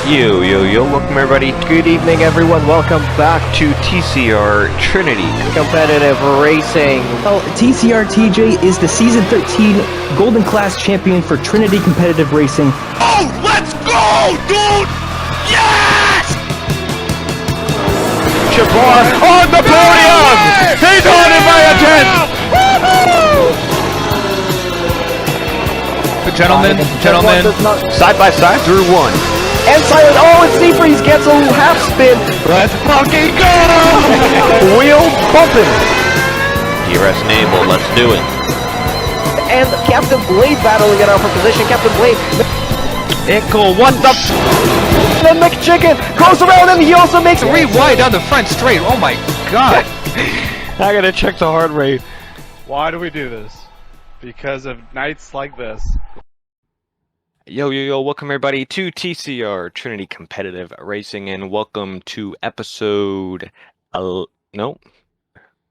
Welcome everybody. Good evening, everyone. Welcome back to TCR Trinity Competitive Racing. Well, TCR TJ is the Season 13 Golden Class Champion for Trinity Competitive Racing. Oh, let's go, dude! Yes! Jabbar on the podium! He's on it by a 10! Gentlemen, side by side through one. And silent, and Seafreeze gets a half spin. Let's fucking go! Wheel bumping. DRS enable, let's do it. And Captain Blade battling it out for position. Captain Blade. Ickle, what the Then McChicken goes around and he also makes rewind down the front straight. Oh my god. I gotta check the heart rate. Why do we do this? Because of nights like this. Welcome everybody to TCR Trinity Competitive Racing, and welcome to episode no.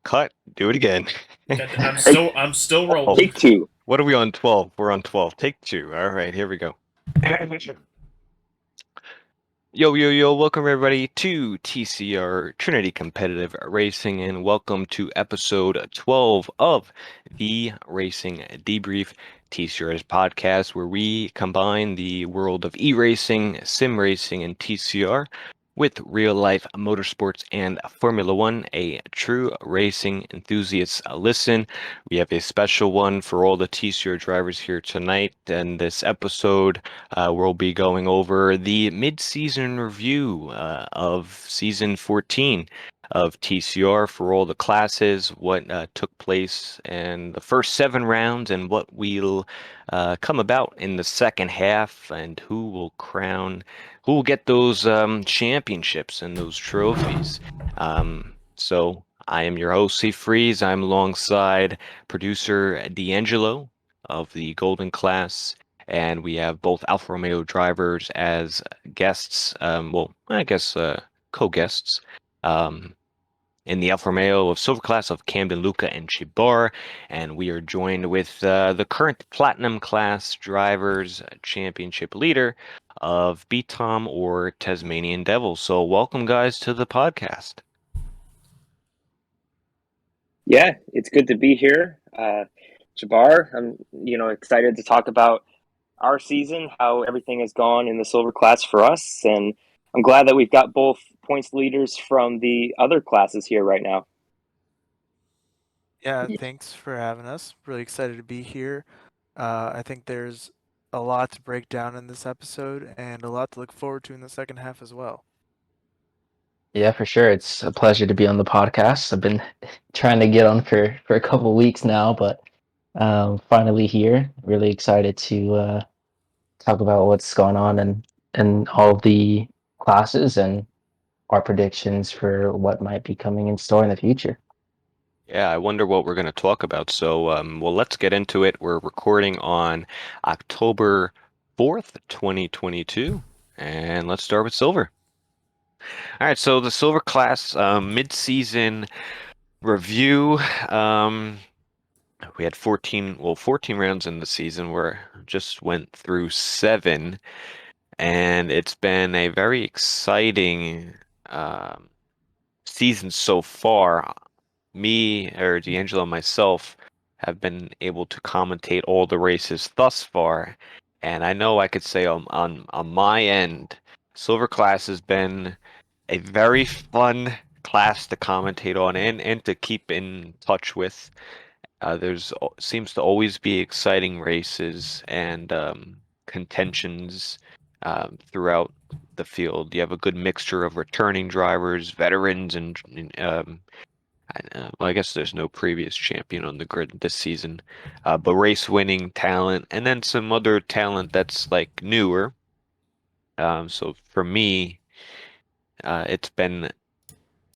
Cut. Do it again. I'm still rolling. Take two. What are we on 12? We're on 12. Take two. All right, here we go. Welcome everybody to TCR Trinity Competitive Racing, and welcome to episode 12 of the Racing Debrief, TCR's podcast, where we combine the world of e-racing, sim racing, and TCR with real-life motorsports and Formula One, a true racing enthusiast's listen. We have a special one for all the TCR drivers here tonight. And this episode, we'll be going over the mid-season review of Season 14 of TCR for all the classes, what took place in the first 7 rounds, and what will come about in the second half, and who will get those championships and those trophies. So I am your host, Freeze. I'm alongside producer D'Angelo of the Golden Class, and we have both Alfa Romeo drivers as guests. Co-guests. In the Alfa Romeo of Silver Class of Camden, Luca, and Chibar, and we are joined with the current Platinum Class Drivers Championship leader of BTOM or TasmanianDevil. So welcome, guys, to the podcast. Yeah, it's good to be here. Jabbar, I'm excited to talk about our season, how everything has gone in the Silver Class for us, and I'm glad that we've got both points leaders from the other classes here right now. Yeah, thanks for having us. Really excited to be here. I think there's a lot to break down in this episode and a lot to look forward to in the second half as well. Yeah, for sure. It's a pleasure to be on the podcast. I've been trying to get on for a couple of weeks now, but finally here. Really excited to talk about what's going on in all of the classes and our predictions for what might be coming in store in the future. Yeah, I wonder what we're going to talk about. So, let's get into it. We're recording on October 4th, 2022, and let's start with Silver. All right, so the Silver Class mid-season review. We had 14 rounds in the season. Just went through 7, and it's been a very exciting season so far. Me, or D'Angelo, and myself have been able to commentate all the races thus far, and I know I could say on my end, Silver Class has been a very fun class to commentate on and to keep in touch with. There's seems to always be exciting races and contentions throughout the field. You have a good mixture of returning drivers, veterans, and I guess there's no previous champion on the grid this season, but race-winning talent, and then some other talent that's like newer. So for me, it's been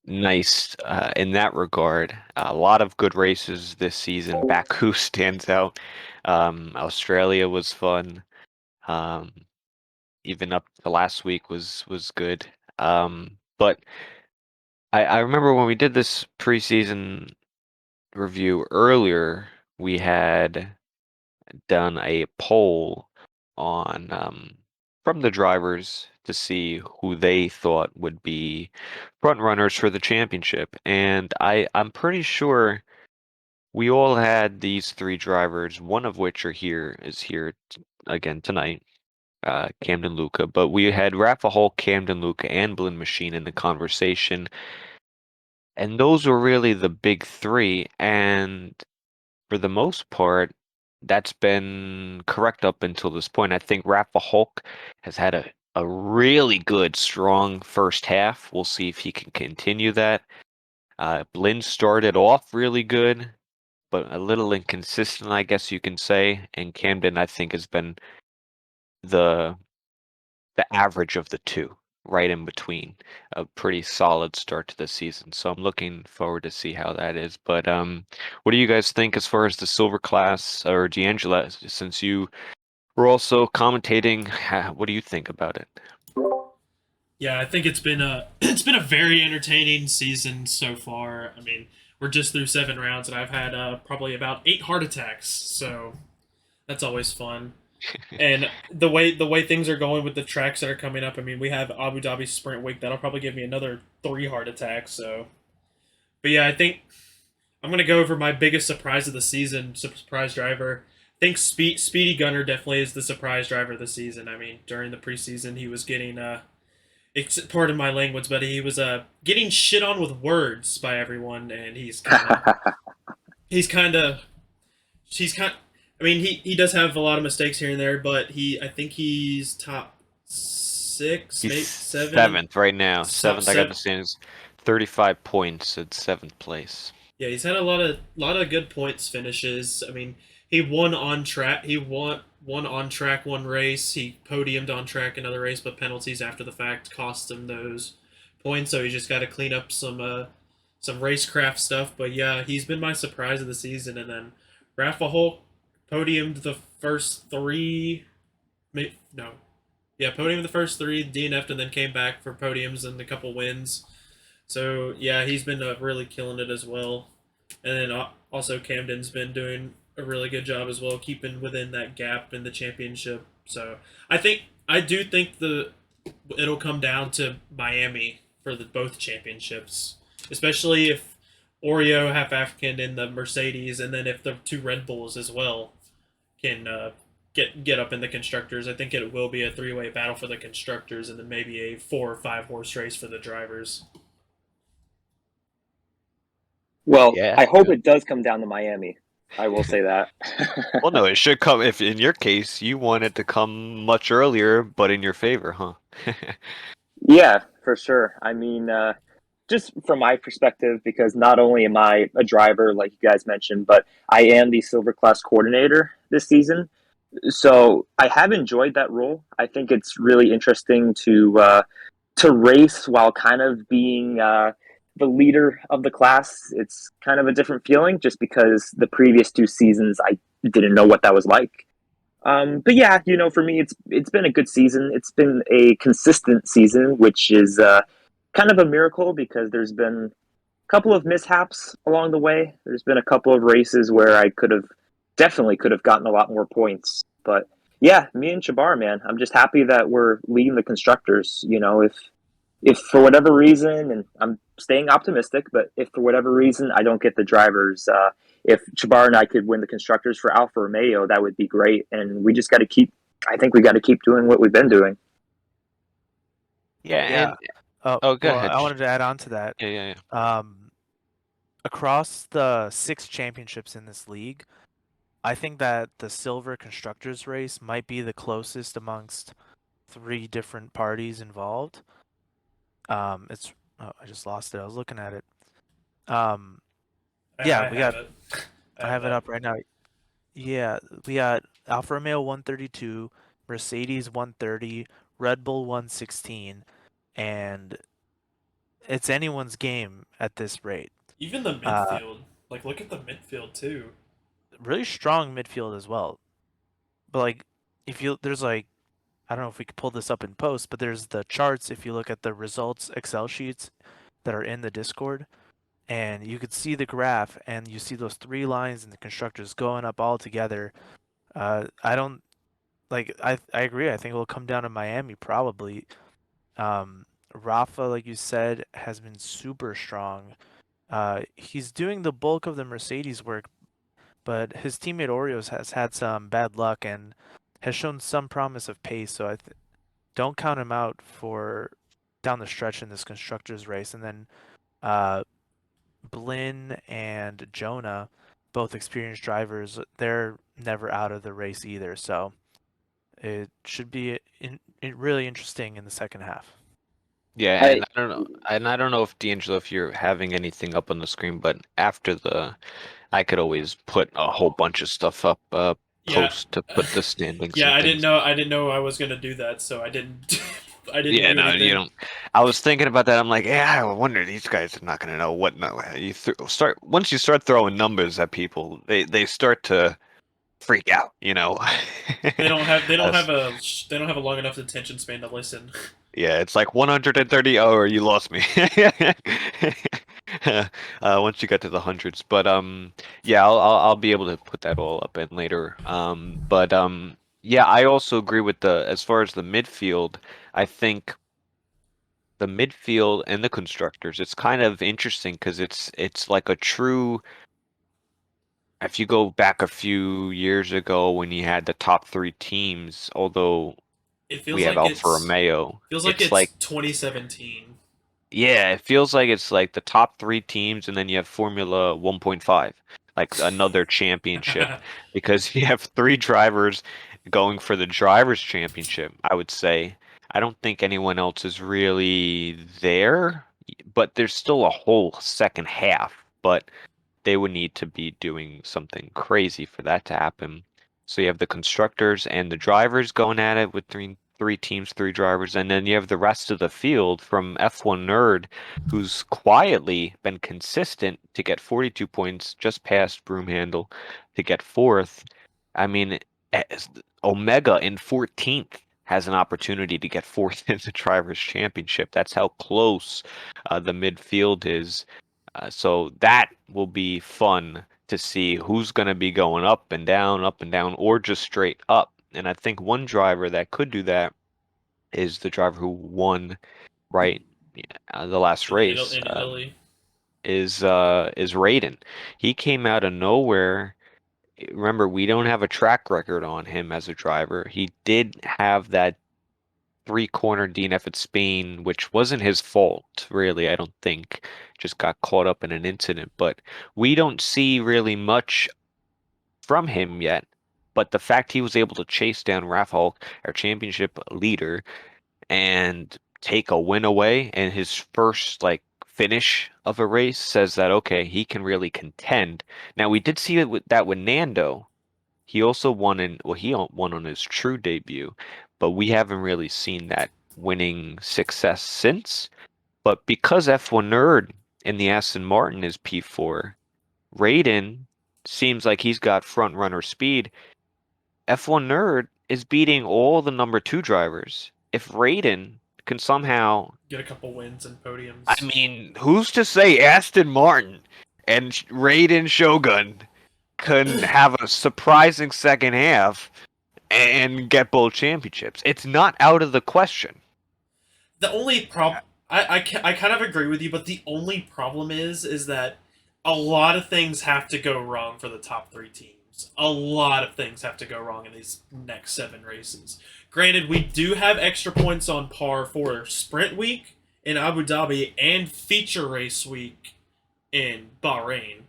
nice in that regard. A lot of good races this season. Baku stands out. Australia was fun. Even up to last week was good. But I remember when we did this preseason review earlier, we had done a poll on from the drivers to see who they thought would be front runners for the championship. And I'm pretty sure we all had these three drivers, one of which is here again tonight, Camden Luca. But we had Rafa Hulk, Camden Luca, and Blinn Machine in the conversation. And those were really the big three. And for the most part, that's been correct up until this point. I think Rafa Hulk has had a really good, strong first half. We'll see if he can continue that. Blinn started off really good, but a little inconsistent, I guess you can say. And Camden, I think, has been the average of the two, right in between. A pretty solid start to the season. So I'm looking forward to see how that is. But what do you guys think as far as the silver class or D'Angela, since you were also commentating, what do you think about it? Yeah, I think it's been a it's been a very entertaining season so far. I mean, we're just through 7 rounds, and I've had probably about 8 heart attacks, so that's always fun. And the way things are going with the tracks that are coming up, I mean, we have Abu Dhabi Sprint Week that'll probably give me another 3 heart attacks. So, but yeah, I think I'm gonna go over my biggest surprise of the season, surprise driver. I think Speedy Gunner definitely is the surprise driver of the season. I mean, during the preseason, he was getting pardon my language, but he was getting shit on with words by everyone, and he's kind of he's kind. I mean, he does have a lot of mistakes here and there, but I think he's top 6, maybe He's 7, seventh right now. top Seventh, I got the 7. standings. 35 points at seventh place. Yeah, he's had a lot of good points finishes. I mean, he won on track. He won on track one race. He podiumed on track another race, but penalties after the fact cost him those points. So he just got to clean up some racecraft stuff. But yeah, he's been my surprise of the season. And then Rafa Hulk podiumed the first 3. No, yeah, podiumed the first 3, DNF'd, and then came back for podiums and a couple wins. So yeah, he's been really killing it as well. And then also Camden's been doing a really good job as well, keeping within that gap in the championship. So I do think it'll come down to Miami for the both championships, especially if Oreo, half African, in the Mercedes, and then if the 2 Red Bulls as well can get up in the constructors. I think it will be a 3-way battle for the constructors, and then maybe a 4 or 5 horse race for the drivers. Well, Yeah. I hope it does come down to Miami. I will say that. Well, no, it should come. If in your case you want it to come much earlier, but in your favor, huh? Yeah, for sure. I mean, just from my perspective, because not only am I a driver, like you guys mentioned, but I am the silver class coordinator this season. So I have enjoyed that role. I think it's really interesting to race while kind of being the leader of the class. It's kind of a different feeling, just because the previous 2 seasons I didn't know what that was like. But yeah, for me, it's been a good season. It's been a consistent season, which is kind of a miracle, because there's been a couple of mishaps along the way. There's been a couple of races where I definitely could have gotten a lot more points. But yeah, me and Chabar, man, I'm just happy that we're leading the constructors. If for whatever reason, and I'm staying optimistic, but if for whatever reason I don't get the drivers, if Chabar and I could win the constructors for Alfa Romeo, that would be great. And we just got to I think we got to keep doing what we've been doing. Yeah, Yeah. go well, ahead. I wanted to add on to that. Yeah. Across the 6 championships in this league, I think that the silver constructors race might be the closest amongst 3 different parties involved. I just lost it. I was looking at it. Yeah, I have it up right now. Yeah, we got Alfa Romeo 132, Mercedes 130, Red Bull 116, and it's anyone's game at this rate. Even the midfield, look at the midfield too. Really strong midfield as well. But there's I don't know if we could pull this up in post, but there's the charts if you look at the results Excel sheets that are in the Discord, and you could see the graph, and you see those 3 lines in the constructors going up all together. I don't like I agree. I think it'll come down to Miami probably. Rafa, like you said, has been super strong. He's doing the bulk of the Mercedes work, but his teammate Oreos has had some bad luck and has shown some promise of pace. So don't count him out for down the stretch in this constructors race. And then uh, Blinn and Jonah, both experienced drivers, they're never out of the race either. So it should be really interesting in the second half. Yeah, I and I don't know if D'Angelo, if you're having anything up on the screen, but after I could always put a whole bunch of stuff up, Yeah. post to put the standings Yeah, and I didn't things. know. I didn't know I was gonna do that, so I didn't. I didn't Yeah, do no, you anything. don't. I was thinking about that. I'm like, yeah, I wonder these guys are not gonna know what. No, start once you start throwing numbers at people, they start to freak out. You know. They don't have. They don't As- have a. They don't have a long enough attention span to listen. Yeah, it's like 130. Oh, you lost me. Once you get to the hundreds, but yeah, I'll be able to put that all up in later. But yeah, I also agree with the as far as the midfield. I think the midfield and the constructors. It's kind of interesting because it's like a true. If you go back a few years ago when you had the top three teams, although It we feels have like Alfa it's. Romeo, Feels like it's it's like 2017. yeah, it feels like it's like the top three teams, and then you have Formula 1.5, like another championship, because you have three drivers going for the drivers' championship, I would say. I don't think anyone else is really there, but there's still a whole second half. But they would need to be doing something crazy for that to happen. So you have the constructors and the drivers going at it with three teams, three drivers, and then you have the rest of the field from F1 Nerd, who's quietly been consistent to get 42 points, just past Broomhandle to get fourth. I mean, Omega in 14th has an opportunity to get fourth in the drivers' championship. That's how close the midfield is. So that will be fun to see who's going to be going up and down, or just straight up. And I think one driver that could do that is the driver who won right the last in race Italy. is Raiden. He came out of nowhere. Remember, we don't have a track record on him as a driver. He did have that three-corner DNF at Spain, which wasn't his fault, really, I don't think. Just got caught up in an incident. But we don't see really much from him yet. But the fact he was able to chase down Raf, our championship leader, and take a win away, and his first like finish of a race says that okay, he can really contend. Now we did see that with Nando. He also won he won on his true debut, but we haven't really seen that winning success since. But because F1 Nerd in the Aston Martin is P4, Raiden seems like he's got front runner speed. F1 Nerd is beating all the number two drivers. If Raiden can somehow, Get a couple wins and I podiums. mean, who's to say Aston Martin and Raiden Shogun can have a surprising second half and get both championships? It's not out of the question. The only problem. I kind of agree with you, but the only problem is that a lot of things have to go wrong for the top three teams. A lot of things have to go wrong in these next 7 races. Granted, we do have extra points on par for Sprint Week in Abu Dhabi and Feature Race Week in Bahrain.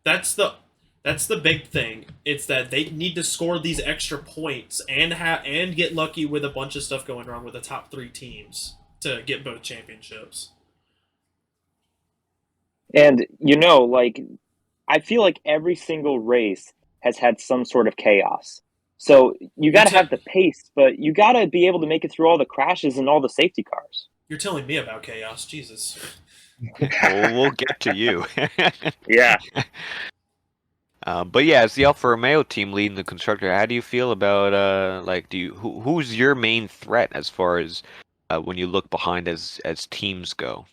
That's the that's the big thing. It's that they need to score these extra points and get lucky with a bunch of stuff going wrong with the top three teams to get both championships. and like I feel like every single race has had some sort of chaos. So you got You're to te- have the pace, but you got to be able to make it through all the crashes and all the safety cars. you're telling me about chaos, Jesus. Well, we'll get to you. Yeah. But yeah, as the Alfa Romeo team leading the constructor, how do you feel about like who's your main threat as far as when you look behind as teams go?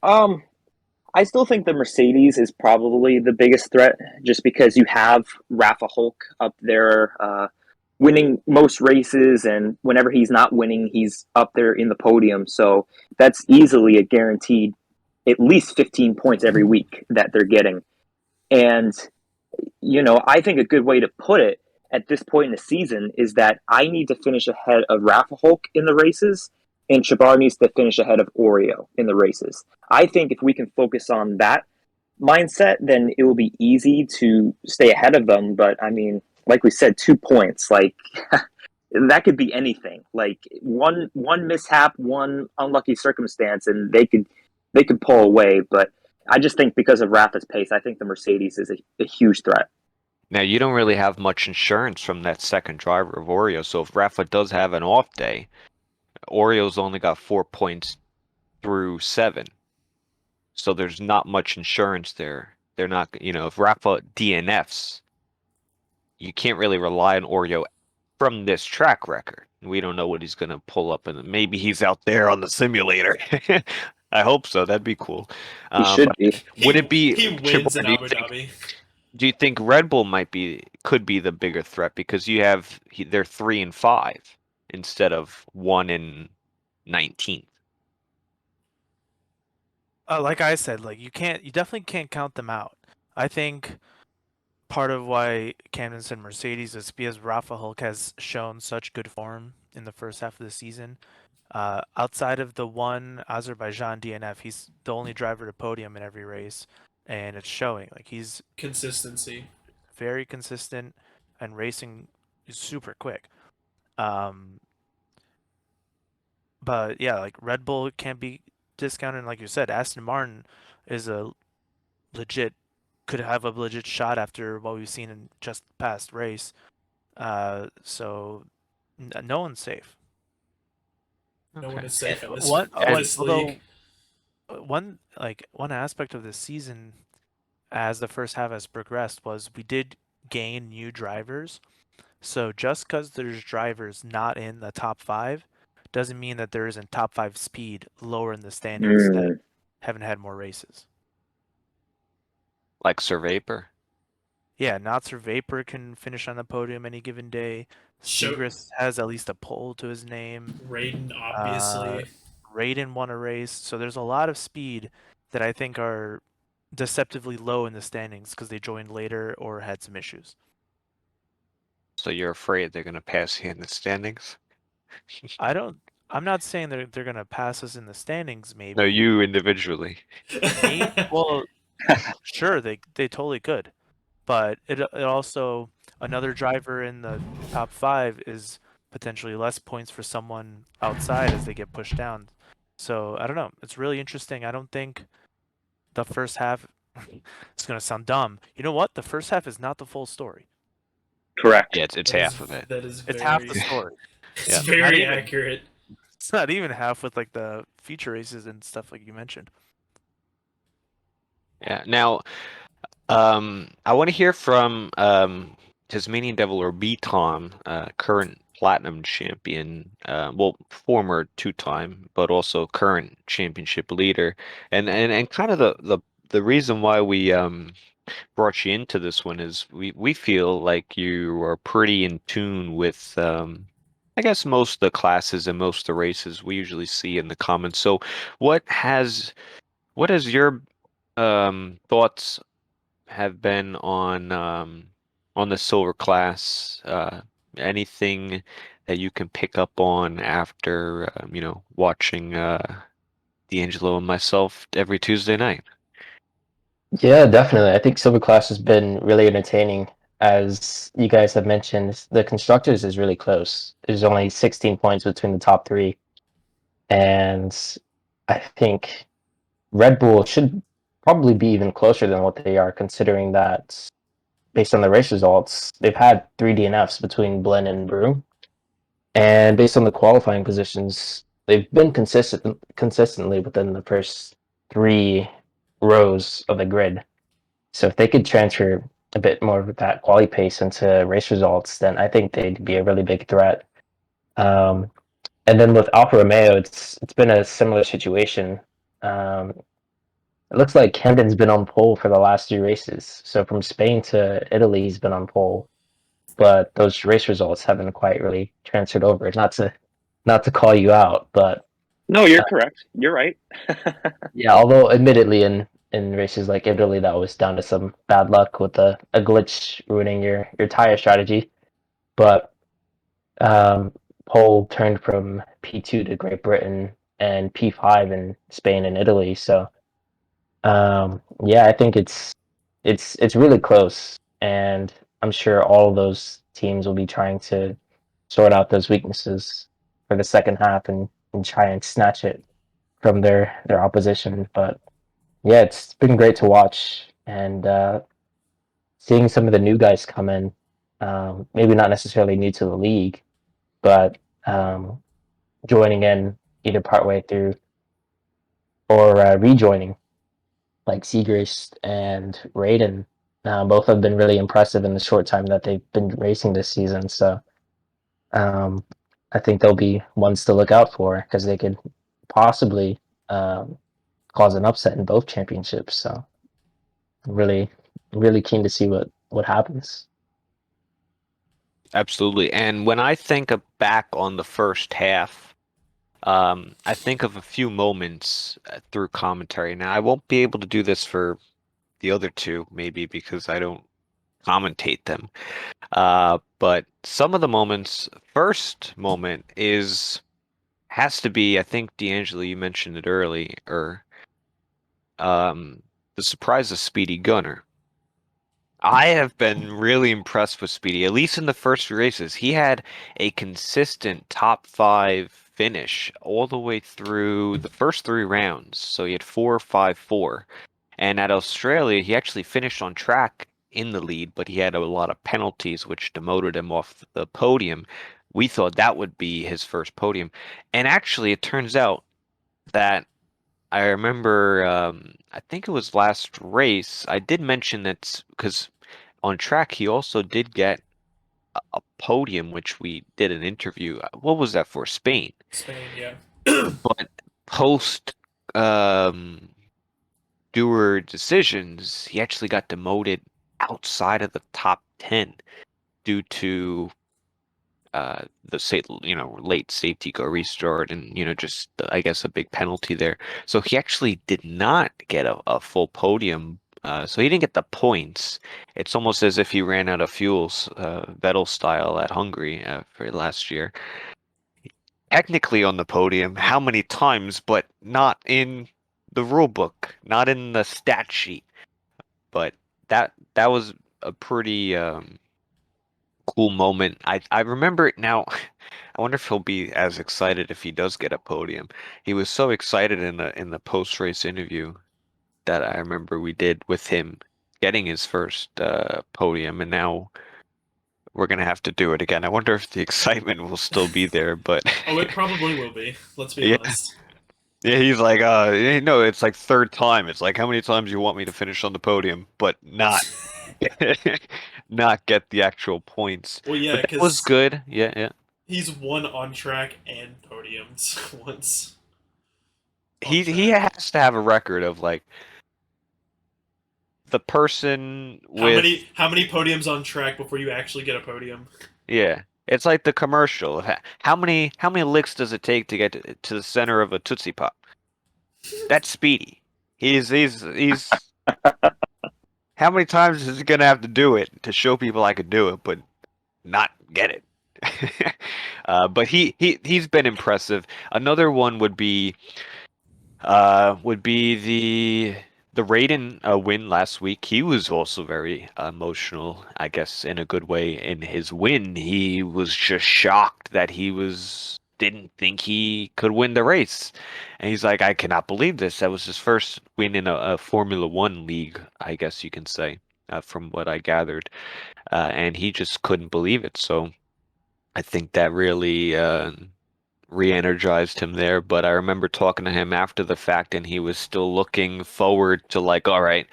Um, I still think the Mercedes is probably the biggest threat, just because you have Rafa Hulk up there winning most races, and whenever he's not winning, he's up there in the podium. So that's easily a guaranteed at least 15 points every week that they're getting. And, I think a good way to put it at this point in the season is that I need to finish ahead of Rafa Hulk in the races, and Shabar needs to finish ahead of Oreo in the races. I think if we can focus on that mindset, then it will be easy to stay ahead of them. But I mean, like we said, 2 points, like that could be anything. Like one mishap, one unlucky circumstance, and they could pull away. But I just think because of Rafa's pace, I think the Mercedes is a huge threat. Now, you don't really have much insurance from that second driver of Oreo, so if Rafa does have an off day, Oreo's only got 4 points through 7. So there's not much insurance there. They're not, if Rafa DNFs, you can't really rely on Oreo from this track record. We don't know what he's going to pull up, and maybe he's out there on the simulator. I hope so. That'd be cool. He should be. Would it be He wins in do you Abu think- Dhabi. Do you think Red Bull could be the bigger threat because they're 3 and 5 instead of 1 and 19th? Like I said, like you definitely can't count them out. I think part of why Camden said Mercedes is because Rafa Hulk has shown such good form in the first half of the season. Outside of the one Azerbaijan DNF, he's the only driver to podium in every race, and it's showing. Like he's Consistency. very consistent and racing is super quick. But yeah, like Red Bull can't be discounted. And like you said, Aston Martin is could have a legit shot after what we've seen in just past race. So no one's safe. No one is safe in this, One, in this league. one aspect of this season, as the first half has progressed, was we did gain new drivers. So just because there's drivers not in the top 5 doesn't mean that there isn't top 5 speed lower in the standings that haven't had more races. Like Sir Vapor? Yeah, not Sir Vapor can finish on the podium any given day. Sure. Segrist has at least a pole to his name. Raiden, obviously. Raiden won a race. So there's a lot of speed that I think are deceptively low in the standings because they joined later or had some issues. So you're afraid they're going to pass you in the standings? I'm not saying they're gonna pass us in the standings, maybe. No, you individually. Me? Well, sure, they totally could, but it also another driver in the top 5 is potentially less points for someone outside as they get pushed down. So I don't know. It's really interesting. I don't think the first half. It's gonna sound dumb. You know what? The first half is not the full story. Correct. Yeah, it's half of it. That is It's half very, the story. it's Yeah. very Not even. accurate. It's not even half with like the feature races and stuff like you mentioned. Yeah. Now, I want to hear from TasmanianDevil or B-Tom, current platinum champion, former 2-time, but also current championship leader, and kind of the reason why we brought you into this one is we feel like you are pretty in tune with I guess most of the classes and most of the races we usually see in the comments. So what has your thoughts have been on the silver class? Anything that you can pick up on after watching D'Angelo and myself every Tuesday night? Yeah, definitely. I think Silver Class has been really entertaining. As you guys have mentioned, the Constructors is really close. There's only 16 points between the top 3. And I think Red Bull should probably be even closer than what they are, considering that based on the race results, they've had 3 DNFs between Blen and Brew. And based on the qualifying positions, they've been consistently within the first 3 rows of the grid. So if they could transfer a bit more of that quality pace into race results, then I think they'd be a really big threat. And then with Alfa Romeo, it's been a similar situation. It looks like Camden's been on pole for the last 3 races. So from Spain to Italy, he's been on pole, but those race results haven't quite really transferred over. Not to call you out, but No, you're correct. You're right. yeah, although admittedly in races like Italy, that was down to some bad luck with a glitch ruining your tire strategy. But pole turned from P2 to Great Britain and P5 in Spain and Italy. So yeah, I think it's really close, and I'm sure all of those teams will be trying to sort out those weaknesses for the second half and try and snatch it from their opposition. But yeah, it's been great to watch, and seeing some of the new guys come in, maybe not necessarily new to the league, but joining in either partway through or rejoining, like Seagrace and Raiden. Both have been really impressive in the short time that they've been racing this season. So um, I think they'll be ones to look out for because they could possibly um, cause an upset in both championships. So really, really keen to see what happens. Absolutely. And when I think back on the first half, I think of a few moments through commentary. Now, I won't be able to do this for the other two, maybe because I don't commentate them. But some of the moments, first moment has to be, I think, D'Angelo, you mentioned it earlier, the surprise of Speedy Gunner. I have been really impressed with Speedy, at least in the first few races. He had a consistent top five finish all the way through the first 3 rounds. So he had 4-5-4. And at Australia, he actually finished on track in the lead, but he had a lot of penalties, which demoted him off the podium. We thought that would be his first podium. And actually, it turns out that I remember, I think it was last race, I did mention that because on track he also did get a podium, which we did an interview. What was that for? Spain. Spain, yeah. But post doer decisions, he actually got demoted outside of the top 10 due to late safety car restart and just I guess a big penalty there. So he actually did not get a full podium. So he didn't get the points. It's almost as if he ran out of fuels, Vettel style at Hungary for last year. Technically on the podium, how many times, but not in the rule book, not in the stat sheet. But that was a pretty cool moment. I remember it now. I wonder if he'll be as excited if he does get a podium. He was so excited in the post-race interview that I remember we did with him getting his first podium, and now we're gonna have to do it again. I wonder if the excitement will still be there, but Oh, it probably will be. Let's be yeah, honest. yeah, he's like, no, it's like third time. It's like, how many times you want me to finish on the podium, but not not get the actual points. Well, yeah, But that was because good. Yeah, yeah. he's won on track and podiums once on He track. has to have a record of like the person How with many podiums on track before you actually get a podium? yeah. It's like the commercial. How many licks does it take to get to the center of a Tootsie Pop? That's Speedy. He's how many times is he gonna have to do it to show people I could do it, but not get it? But he's been impressive. Another one would be the Raiden win last week. He was also very emotional, I guess, in a good way. In his win, he was just shocked that he didn't think he could win the race, and he's like, "I cannot believe this. That was his first win in a Formula One league, I guess you can say, from what I gathered." And he just couldn't believe it. So I think that really re-energized him there. But I remember talking to him after the fact, and he was still looking forward to like, all right,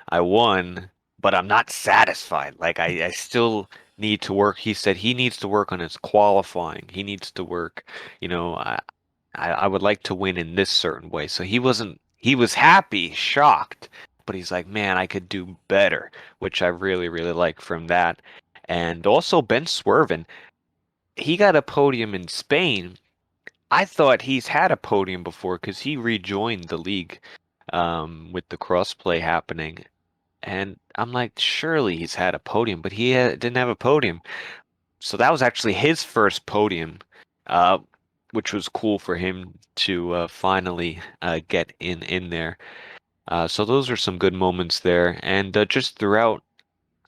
I won, but I'm not satisfied. Like I still need to work. He said he needs to work on his qualifying. He needs to work, I would like to win in this certain way. So he wasn't he was happy, shocked, but he's like, man, I could do better, which I really, really like from that. And also Ben Swerven, he got a podium in Spain. I thought he's had a podium before because he rejoined the league with the crossplay happening. And I'm like, surely he's had a podium, but didn't have a podium. So that was actually his first podium, uh, which was cool for him to finally get in there. So those are some good moments there, and just throughout,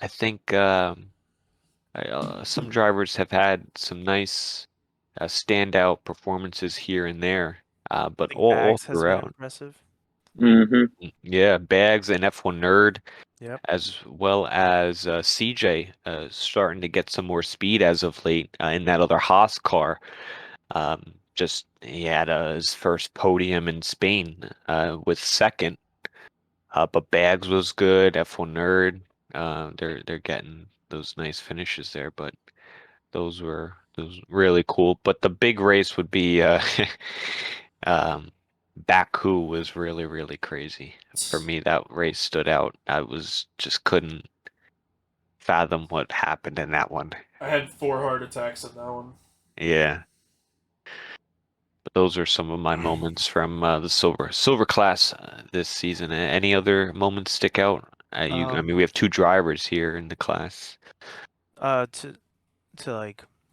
I think some drivers have had some nice standout performances here and there, I but think all Bags has been throughout. impressive. Mm-hmm. Yeah, Bags and F1 Nerd, Yep. as well as CJ starting to get some more speed as of late in that other Haas car. Just he had his first podium in Spain with second, but Bags was good. F1 Nerd, they're getting those nice finishes there, but those really cool. But the big race would be um, Baku was really, really crazy. For me, that race stood out. I was just couldn't fathom what happened in that one. I had 4 heart attacks in that one. Yeah. But those are some of my moments from the silver class this season. Any other moments stick out? I mean, we have 2 drivers here in the class.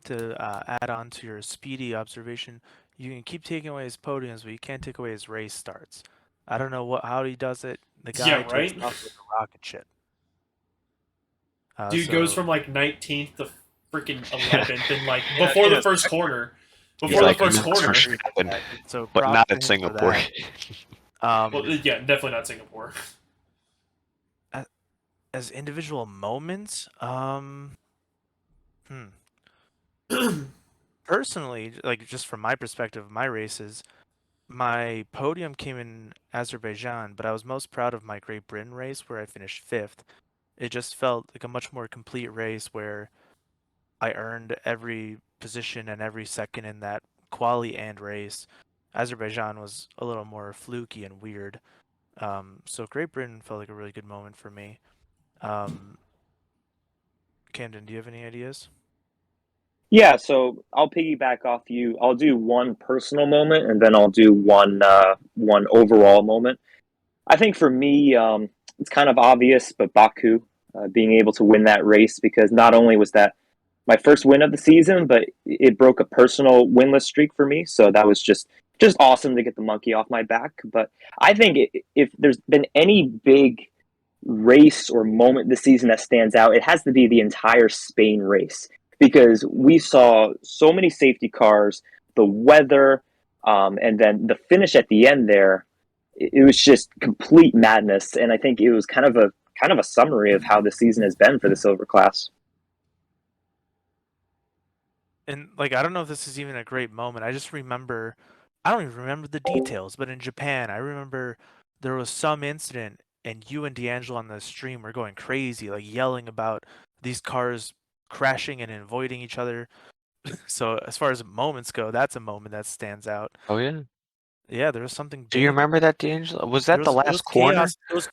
To add on to your Speedy observation, you can keep taking away his podiums, but you can't take away his race starts. I don't know how he does it. The guy Yeah, takes right? off like a rocket ship. Dude goes from like 19th to freaking 11th in like Yeah, before yeah. the first corner. He's Before the like, first "No, it's for corner. sure happened," So but props not to in him for Singapore. that. Well, yeah, definitely not Singapore. As individual moments, personally, like just from my perspective, my races, my podium came in Azerbaijan, but I was most proud of my Great Britain race where I finished 5th. It just felt like a much more complete race where I earned every position and every second in that quali and race. Azerbaijan was a little more fluky and weird. So Great Britain felt like a really good moment for me. Camden, do you have any ideas? Yeah, so I'll piggyback off you. I'll do one personal moment, and then I'll do one overall moment. I think for me, it's kind of obvious, but Baku being able to win that race, because not only was that my first win of the season, but it broke a personal winless streak for me. So that was just awesome to get the monkey off my back. But I think if there's been any big race or moment this season that stands out, it has to be the entire Spain race, because we saw so many safety cars, the weather, and then the finish at the end there. It was just complete madness, and I think it was kind of a summary of how the season has been for the silver class. And like I don't know if this is even a great moment. I just remember I don't even remember the details, but in Japan, I remember there was some incident and you and D'Angelo on the stream were going crazy, like yelling about these cars crashing and avoiding each other. So as far as moments go, that's a moment that stands out. Oh yeah. Yeah, there was something Do you big. remember that, D'Angelo? Was There that the was last corner? chaos. It was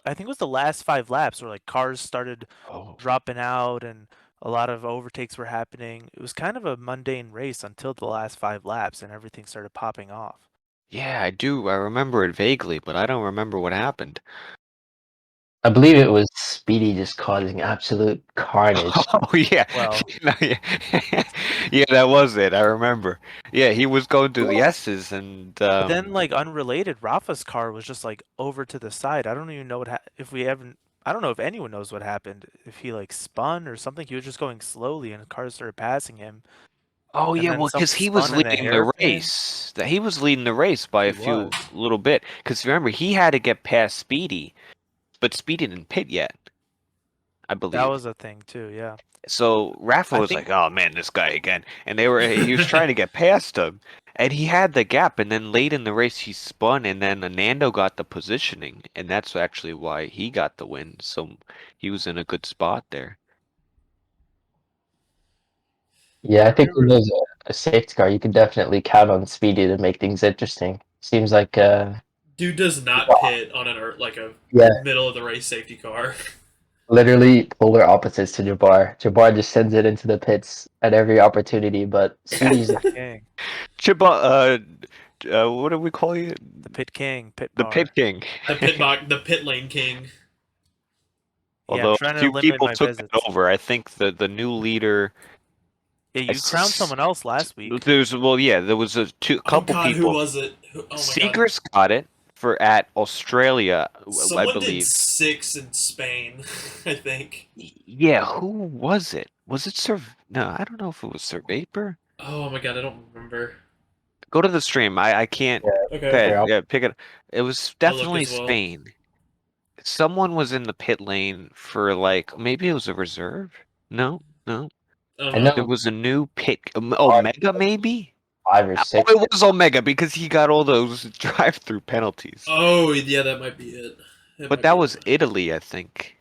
I think it was the last 5 laps where like cars started Oh, dropping out and a lot of overtakes were happening. It was kind of a mundane race until the last 5 laps and everything started popping off. yeah, I do. I remember it vaguely, but I don't remember what happened. I believe it was Speedy just causing absolute carnage. Oh yeah. Well, No, yeah. Yeah, that was it. I remember. Yeah, he was going through the S's and but then like unrelated, Rafa's car was just like over to the side. I don't even know if we haven't. I don't know if anyone knows what happened. If he like spun or something, he was just going slowly and cars started passing him. oh And yeah, then well, because someone he was spun in a leading the hairpin. race. That he was leading the race by He a few was. little bit. Because remember, he had to get past Speedy, but Speedy didn't pit yet, I That believe. was a thing too, yeah. So Rafa I was think like, "Oh man, this guy again," and he was trying to get past him, and he had the gap. And then late in the race, he spun, and then Nando got the positioning, and that's actually why he got the win. So he was in a good spot there. Yeah, I think when there's a safety car, you can definitely count on Speedy to make things interesting. Seems like Dude does not pit on a Yeah. middle of the race safety car. Literally polar opposites to Jabbar. Jabbar just sends it into the pits at every opportunity, but Speedy's King, What do we call you? the Pit King, Pit The Bar. Pit King. The pit lane king. Yeah, I'm Although trying a to few limit people my took that visits. over. I think the new leader. Yeah, you crowned someone else last week. There was a Oh couple God, who people. was it? Oh my God, Seegers got it for at Australia, I someone did believe. 6 in Spain, I think. Yeah, who was it? Was it No, I don't know if it was Sir Vapor. Oh my God, I don't remember. Go to the stream. I can't. Okay, Go ahead. I'll- Yeah, pick it. It was I'll look definitely as well. Spain. Someone was in the pit lane for like maybe it was a reserve. No, no. I don't I know. There know was a new pit. Omega maybe. 5 or Oh, 6. it was Omega because he got all those drive-through penalties. Oh yeah, that might be it. But that was Italy, I think.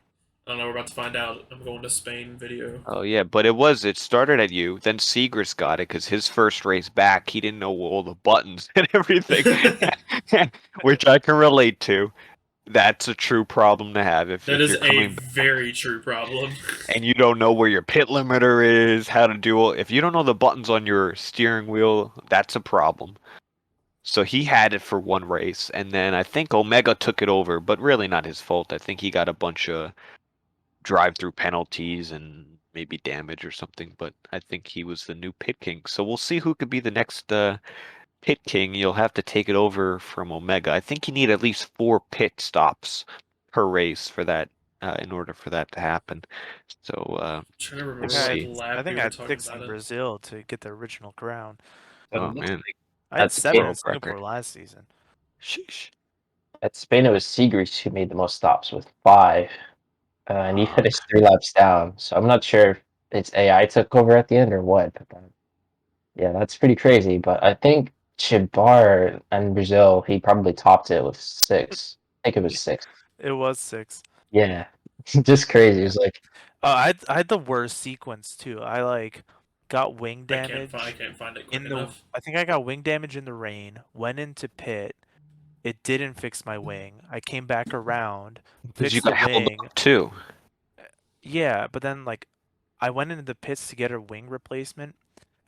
I don't know. We're about to find out. I'm going to Spain video. Oh yeah, but it started at you. Then Segrist got it because his first race back, he didn't know all the buttons and everything, which I can relate to. That's a true problem to have That if is you're a coming very true problem. and you don't know where your pit limiter is, how to do it. If you don't know the buttons on your steering wheel, that's a problem. So he had it for one race, and then I think Omega took it over, but really not his fault. I think he got a bunch of drive-through penalties and maybe damage or something, but I think he was the new pit king. So we'll see who could be the next pit king. You'll have to take it over from Omega. I think you need at least 4 pit stops per race for that, in order for that to happen. So I'm trying to we'll remember what see. lap I we think I were had talking 6 about in it. Brazil to get the original crown. Oh man, I had That's 7 in world Singapore record. last season. Sheesh. At Spain, it was Seagrease who made the most stops with 5, and he Okay. finished 3 laps down. So I'm not sure if it's AI took over at the end or what. But yeah, that's pretty crazy. But I think Chibar and Brazil, he probably topped it with 6. I think it was 6. It was 6. Yeah, just crazy. It was like I had the worst sequence too. I got wing I damage can't find it quick in the. enough. I think I got wing damage in the rain. Went into pit. It didn't fix my wing. I came back around, Because you fixed the got held wing. up too. Yeah, but then I went into the pits to get a wing replacement.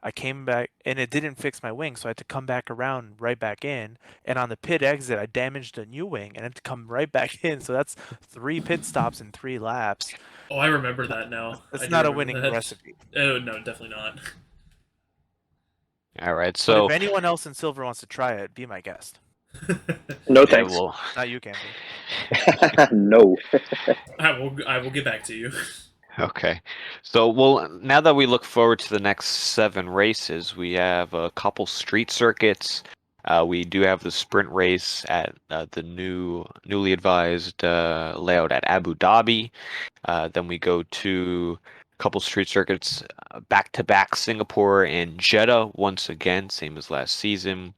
I came back and it didn't fix my wing, so I had to come back around right back in. And on the pit exit, I damaged a new wing and I had to come right back in. So that's 3 pit stops in 3 laps. Oh, I remember that now. That's I do not a remember winning that. recipe. Oh no, definitely not. All right, But so if anyone else in silver wants to try it, be my guest. No yeah, thanks. well, Not you, Camden. No. I will get back to you. okay. So, well, now that we look forward to the next 7 races, we have a couple street circuits. We do have the sprint race at the newly advised layout at Abu Dhabi. Then we go to a couple street circuits back to back Singapore and Jeddah once again, same as last season.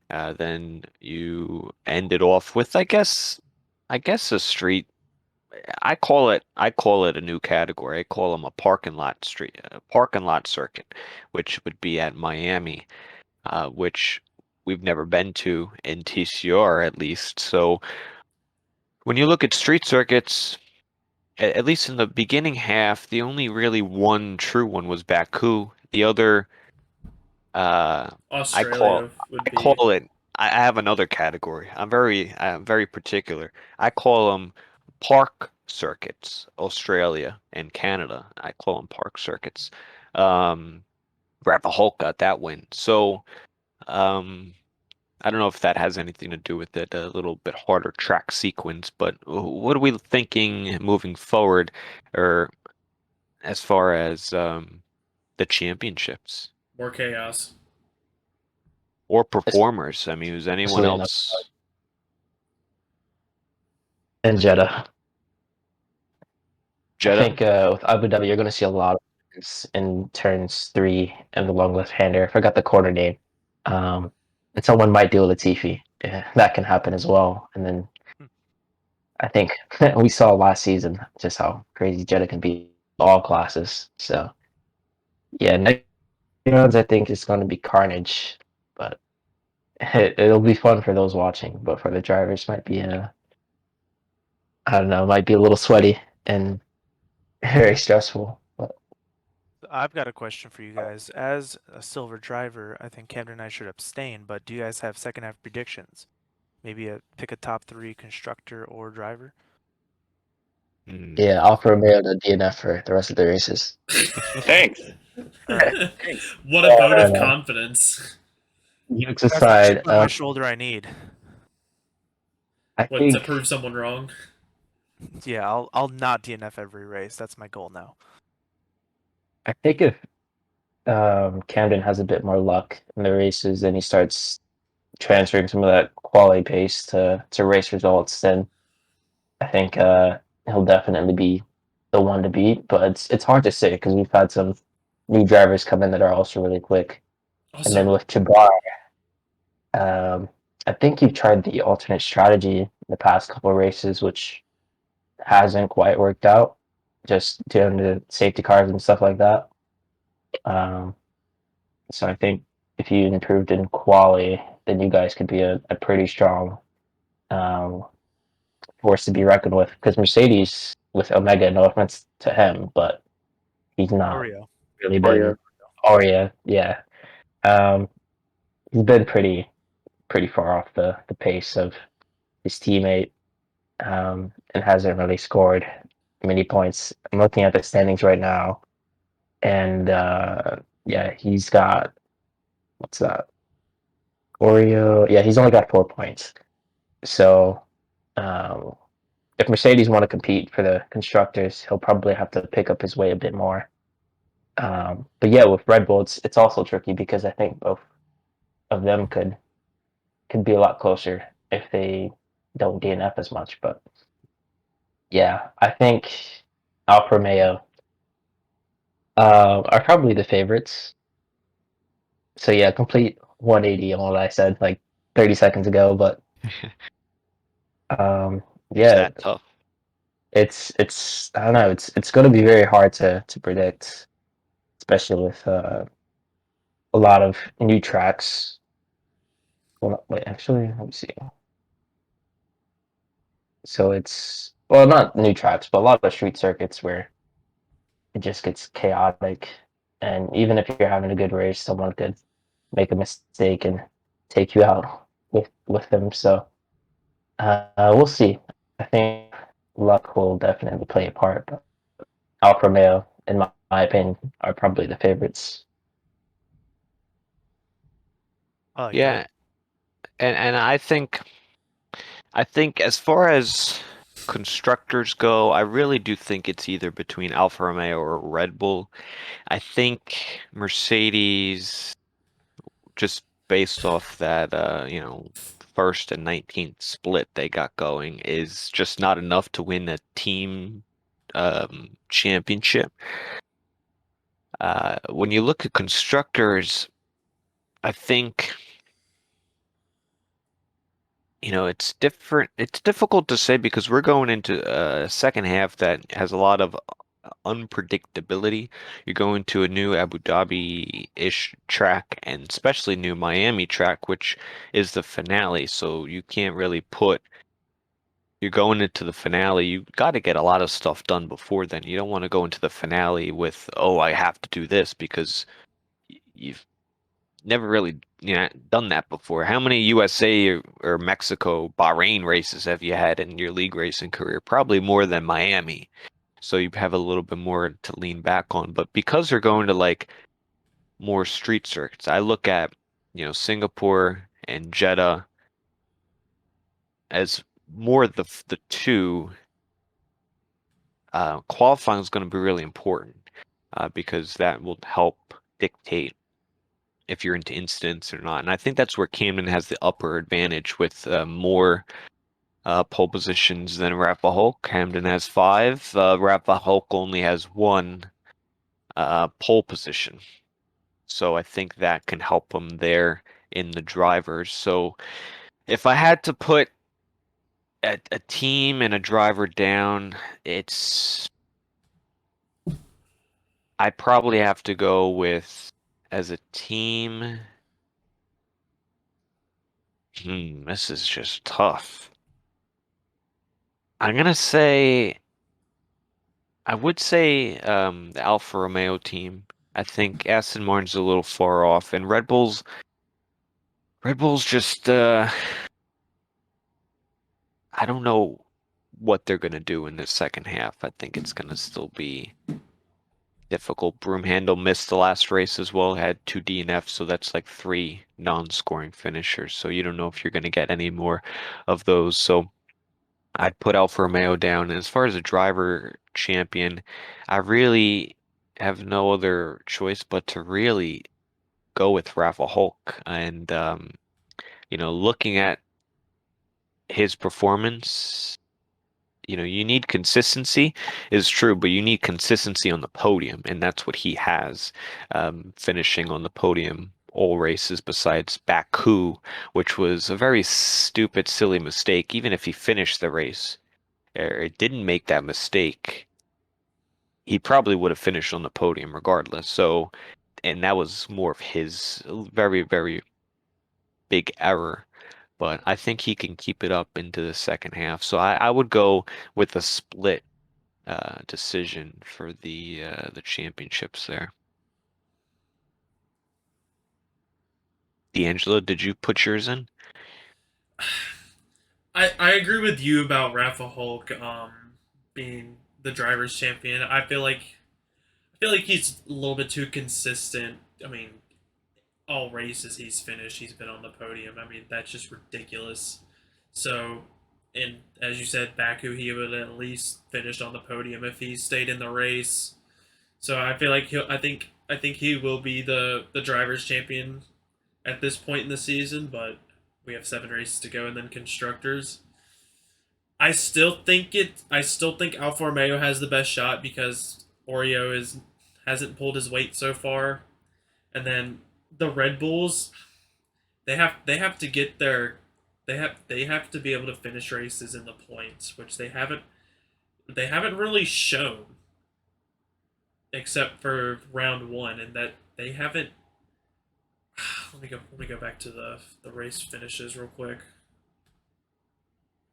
Then you end it off with, I guess a street. I call it a new category. I call them a parking lot circuit, which would be at Miami, which we've never been to in TCR at least. So when you look at street circuits, at least in the beginning half, the only really one true one was Baku. The other, I call Australia would I be. call it. I have another category. I'm very particular. I call them park circuits. Australia and Canada. I call them park circuits. Rappa Hulk got that win. So, I don't know if that has anything to do with it. A little bit harder track sequence, but what are we thinking moving forward, or as far as the championships More chaos. or performers? I mean, is anyone especially in else? in Jeddah. I Jeddah? think with Abu Dhabi, you're going to see a lot of things in turns 3 and the long left-hander. I forgot the corner name. And someone might do a Latifi. Yeah, that can happen as well. And then I think we saw last season just how crazy Jeddah can be in all classes. So yeah, next rounds I think is going to be carnage. But it'll be fun for those watching, but for the drivers, might be I don't know, might be a little sweaty and very stressful. But I've got a question for you guys. As a silver driver, I think Camden and I should abstain, but do you guys have second half predictions? Maybe pick a top 3 constructor or driver? Hmm. yeah, Alfa Romeo to DNF for the rest of the races. Thanks. All right. Thanks. What a vote of no. confidence. Jokes That's the chip aside, on my shoulder I need. I What, to think prove someone wrong? Yeah, I'll not DNF every race. That's my goal now. if Camden has a bit more luck in the races, and he starts transferring some of that quality pace to race results, then I think he'll definitely be the one to beat. But it's hard to say because we've had some new drivers come in that are also really quick, and then Also, with Jabbar, I think you've tried the alternate strategy in the past couple of races, which hasn't quite worked out, just doing the safety cars and stuff like that. Um, so I think if you improved in quali, then you guys could be a pretty strong um, force to be reckoned with. Because Mercedes with Omega, no offense to him, but he's not Oreo. really Oreo. been Aria. Yeah, um, he's been pretty far off the pace of his teammate, and hasn't really scored many points. I'm looking at the standings right now, and yeah, he's got what's that? Oreo. Yeah, he's only got 4 points. So um, if Mercedes want to compete for the constructors, he'll probably have to pick up his way a bit more. But yeah, with Red Bull, it's also tricky because I think both of them could be a lot closer if they don't DNF as much. But yeah, I think Alfa Romeo are probably the favorites. So yeah, complete 180 on what I said like 30 seconds ago. But um, It's yeah, that tough. it's I don't know. It's going to be very hard to predict, especially with a lot of new tracks. Well, wait, actually, let me see. So it's well, not new tracks, but a lot of street circuits where it just gets chaotic. And even if you're having a good race, someone could make a mistake and take you out with them. So we'll see. I think luck will definitely play a part, but Alfa Romeo, in my opinion, are probably the favorites. I like Yeah, that. and I think as far as constructors go, I really do think it's either between Alfa Romeo or Red Bull. I think Mercedes, just based off that first and 19th split they got going, is just not enough to win a team championship. When you look at constructors, I think it's different. It's difficult to say because we're going into a second half that has a lot of unpredictability. You're going to a new Abu Dhabi-ish track and especially new Miami track, which is the finale. So you can't really you're going into the finale. You got to get a lot of stuff done before then. You don't want to go into the finale with, oh, I have to do this because you've never really done that before. How many USA or Mexico, Bahrain races have you had in your league racing career? Probably more than Miami. So you have a little bit more to lean back on. But because they're going to like more street circuits, I look at, Singapore and Jeddah as more the two. Qualifying is going to be really important because that will help dictate if you're into incidents or not. And I think that's where Camden has the upper advantage with more pole positions than Rafa Hulk. Camden has 5. Rafa Hulk only has 1 pole position. So I think that can help him there in the drivers. So if I had to put a team and a driver down, I probably have to go with as a team. This is just tough. I'm gonna say, I would say the Alfa Romeo team. I think Aston Martin's a little far off, and Red Bull's just I don't know what they're gonna do in the second half. I think it's gonna still be difficult. Broomhandle missed the last race as well, had 2 DNFs, so that's like 3 non-scoring finishers. So you don't know if you're gonna get any more of those. So I'd put Alfa Romeo down. And as far as a driver champion, I really have no other choice but to really go with Rafa Hulk. And looking at his performance, you need consistency is true, but you need consistency on the podium, and that's what he has, finishing on the podium all races besides Baku, which was a very stupid, silly mistake. Even if he finished the race, or didn't make that mistake, he probably would have finished on the podium regardless. So, and that was more of his very, very big error. But I think he can keep it up into the second half. So I would go with a split decision for the championships there. D'Angelo, did you put yours in? I agree with you about Rafa Hulk being the drivers champion. I feel like he's a little bit too consistent. I mean, all races he's finished, he's been on the podium. I mean, that's just ridiculous. So, and as you said, Baku, he would at least finished on the podium if he stayed in the race. So I feel like I think he will be the drivers champion at this point in the season. But we have 7 races to go, and then constructors. I still think Alfa Romeo has the best shot because Oreo hasn't pulled his weight so far, and then the Red Bulls, they have to get their they have to be able to finish races in the points, which they haven't really shown except for round one, and that they haven't. Let me go back to the race finishes real quick.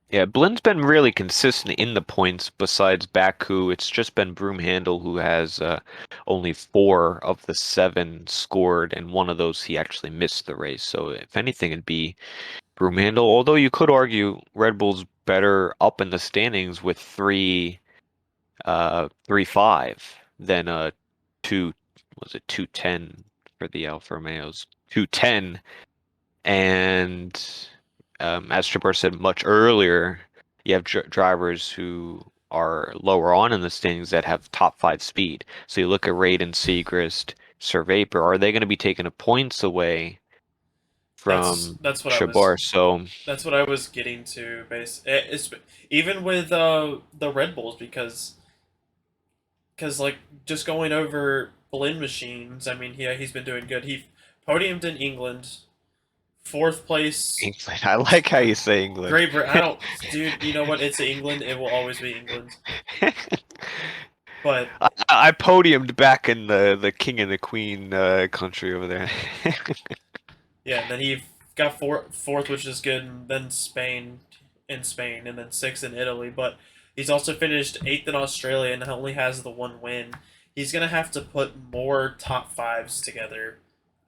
Yeah, Blin's been really consistent in the points besides Baku. It's just been Broomhandle who has only 4 of the 7 scored, and one of those he actually missed the race. So if anything, it'd be Broomhandle. Although you could argue Red Bull's better up in the standings with 3-5 than 2, was it 210 for the Alfa Romeos? 210, and as Jabbar said much earlier, you have drivers who are lower on in the standings that have top 5 speed. So you look at Raiden, Segrist, Sir Vapor, are they going to be taking points away That's from that's what I was Jabbar? So that's what I was getting to. Even with the Red Bulls, because like just going over blend machines. I mean, yeah, he's been doing good. He podiumed in England, 4th place. England, I like how you say England. Great Britain. I don't, dude. You know what? It's England. It will always be England. But I podiumed back in the King and the Queen country over there. yeah, and then he got fourth, which is good, and then Spain, and then 6th in Italy. But he's also finished 8th in Australia and only has the 1 win. He's gonna have to put more top 5s together.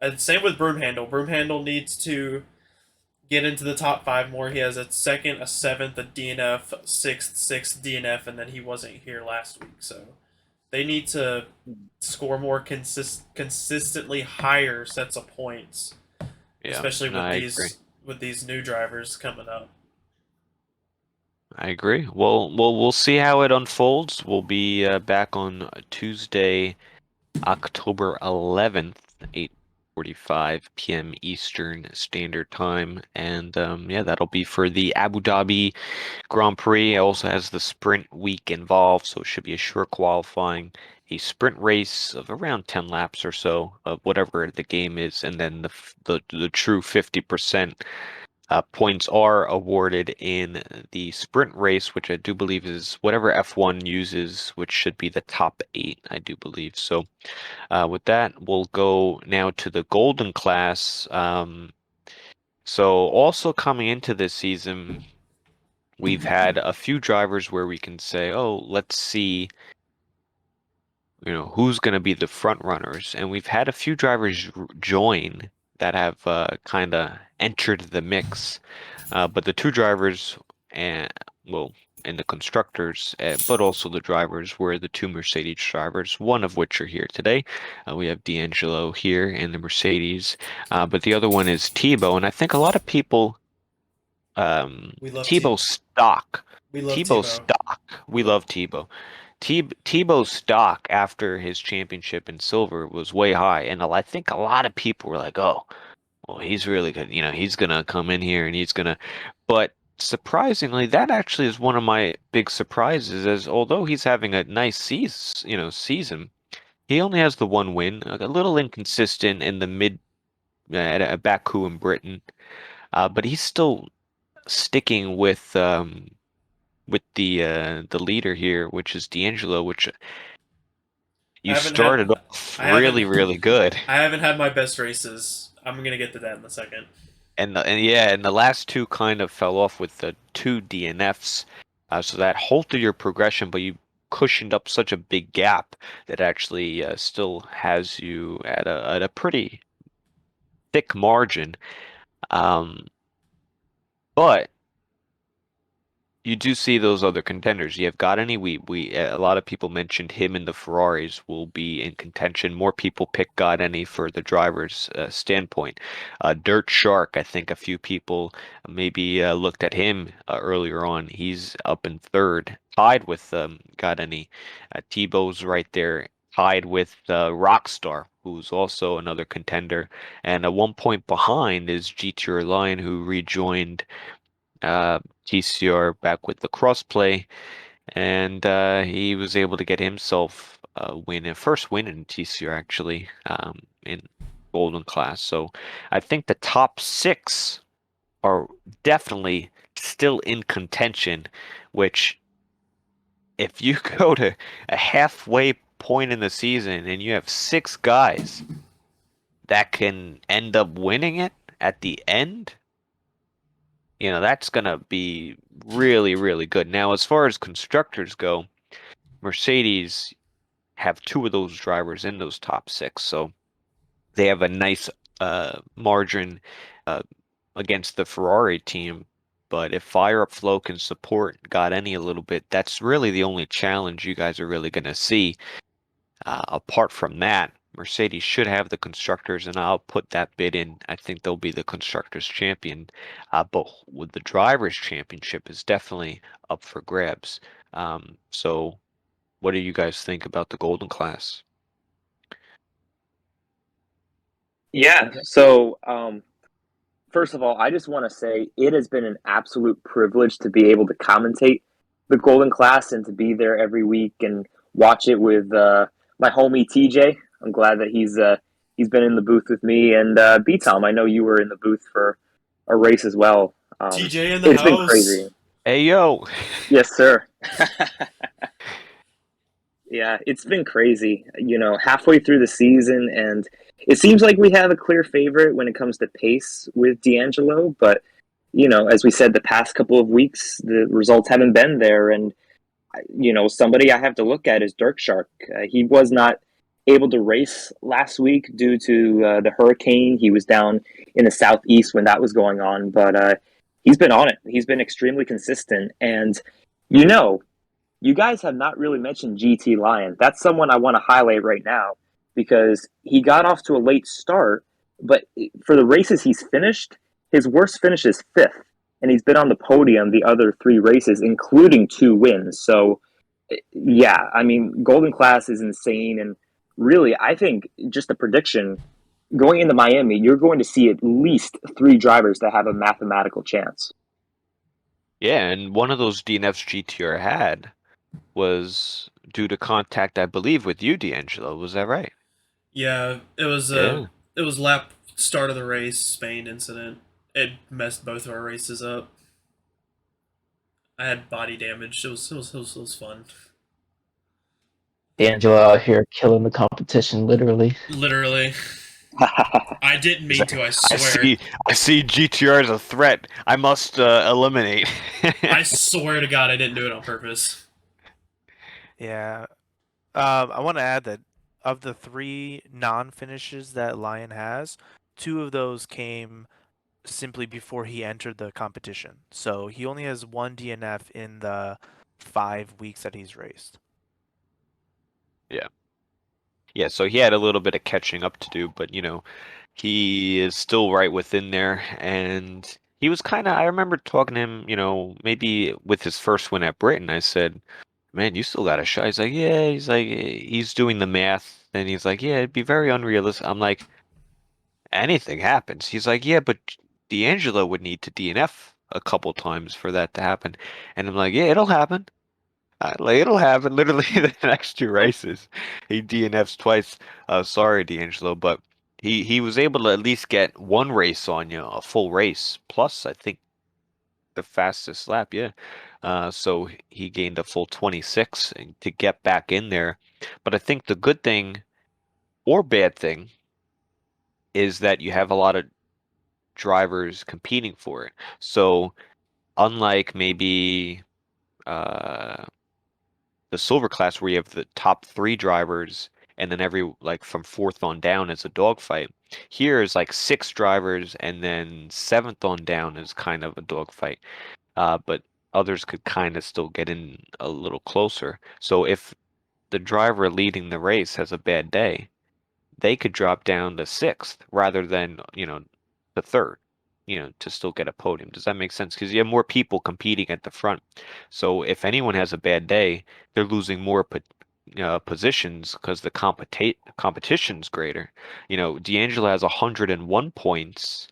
And same with Broomhandle. Broomhandle needs to get into the top 5 more. He has a 2nd, a 7th, a DNF, 6th DNF, and then he wasn't here last week. So they need to score more consistently higher sets of points, Yeah, especially no, I with agree. these new drivers coming up. I agree. Well, we'll see how it unfolds. We'll be back on Tuesday, October 11th, 8:45 p.m. Eastern Standard Time, and yeah, that'll be for the Abu Dhabi Grand Prix. It also has the sprint week involved, so it should be a short qualifying, a sprint race of around 10 laps or so of whatever the game is, and then the true 50%. Points are awarded in the sprint race, which I do believe is whatever F1 uses, which should be the top 8, I do believe. So with that, we'll go now to the golden class. So also coming into this season, we've had a few drivers where we can say, oh, let's see, who's going to be the front runners. And we've had a few drivers join that have kind of entered the mix. But the two drivers, and well, and the constructors, but also the drivers were the two Mercedes drivers, one of which are here today. We have D'Angelo here in the Mercedes, but the other one is Tebow. And I think a lot of people, We love Tebow stock. We love Tebow Tebow. stock. We love Tebow. Tebow's stock after his championship in silver was way high, and I think a lot of people were like, "Oh, well, he's really good. He's gonna come in here and he's gonna." But surprisingly, that actually is one of my big surprises. As although he's having a nice season, he only has the one win, a little inconsistent in the mid at Baku in Britain, but he's still sticking with the leader here, which is D'Angelo, which you started off I haven't really, really good. I haven't had my best races. I'm gonna get to that in a second. And the last two kind of fell off with the two DNFs, so that halted your progression, but you cushioned up such a big gap that actually still has you at a pretty thick margin. Um, but you do see those other contenders. You have Gottany. We a lot of people mentioned him and the Ferraris will be in contention. More people pick Gottany for the driver's standpoint. Dirt Shark, I think a few people maybe looked at him earlier on. He's up in third, tied with Gottany. Tebow's right there, tied with Rockstar, who's also another contender. And 1 point behind is GTR Lion, who rejoined TCR back with the crossplay, and he was able to get himself a first win in TCR actually, in Golden Class. So I think the top six are definitely still in contention, which if you go to a halfway point in the season and you have six guys that can end up winning it at the end, that's going to be really, really good. Now, as far as constructors go, Mercedes have two of those drivers in those top six. So they have a nice margin against the Ferrari team. But if Fire Up Flow can support Gottany a little bit, that's really the only challenge you guys are really going to see. Apart from that, Mercedes should have the constructors, and I'll put that bid in. I think they'll be the constructors champion. But with the drivers championship is definitely up for grabs. So what do you guys think about the Golden Class? Yeah. So, first of all, I just want to say it has been an absolute privilege to be able to commentate the Golden Class and to be there every week and watch it with my homie TJ. I'm glad that he's been in the booth with me, and B Tom, I know you were in the booth for a race as well. TJ in the It's house. been crazy. Hey yo! Yes, sir. Yeah, it's been crazy. Halfway through the season, and it seems like we have a clear favorite when it comes to pace with D'Angelo. But as we said, the past couple of weeks, the results haven't been there, and somebody I have to look at is Dirk Shark. He was not able to race last week due to the hurricane. He was down in the southeast when that was going on, but he's been on it. He's been extremely consistent, and you guys have not really mentioned GT Lion. That's someone I want to highlight right now because he got off to a late start, but for the races he's finished, his worst finish is fifth, and he's been on the podium the other three races, including 2 wins. So, yeah, I mean, Golden Class is insane, and really, I think just a prediction going into Miami, you're going to see at least 3 drivers that have a mathematical chance. Yeah, and one of those DNFs GTR had was due to contact, I believe, with you, D'Angelo. Was that right? Yeah, it was Yeah. it was lap start of the race Spain incident. It messed both of our races up. I had body damage. It was fun. D'Angelo out here killing the competition, literally. Literally. I didn't mean to. I swear. I see GTR as a threat. I must eliminate. I swear to God, I didn't do it on purpose. Yeah. I want to add that of the 3 non-finishes that Lion has, 2 of those came simply before he entered the competition. So he only has 1 DNF in the 5 weeks that he's raced. Yeah, so he had a little bit of catching up to do, but he is still right within there. And he was I remember talking to him, maybe with his first win at Britain. I said, man, you still got a shot. He's like, yeah, he's doing the math. And he's like, yeah, it'd be very unrealistic. I'm like, anything happens. He's like, yeah, but D'Angelo would need to DNF a couple times for that to happen. And I'm like, yeah, it'll happen. It'll happen. Literally the next 2 races, he DNFs twice. Sorry, D'Angelo, but he was able to at least get 1 race on you, a full race. Plus, I think the fastest lap, yeah. So he gained a full 26 to get back in there. But I think the good thing or bad thing is that you have a lot of drivers competing for it. So unlike maybe the silver class where you have the top 3 drivers and then every from 4th on down is a dogfight. Here is 6 drivers and then 7th on down is kind of a dogfight. But others could kind of still get in a little closer. So if the driver leading the race has a bad day, they could drop down to 6th rather than, the 3rd, to still get a podium. Does that make sense? Because you have more people competing at the front. So if anyone has a bad day, they're losing more positions because the competition's greater. D'Angelo has 101 points,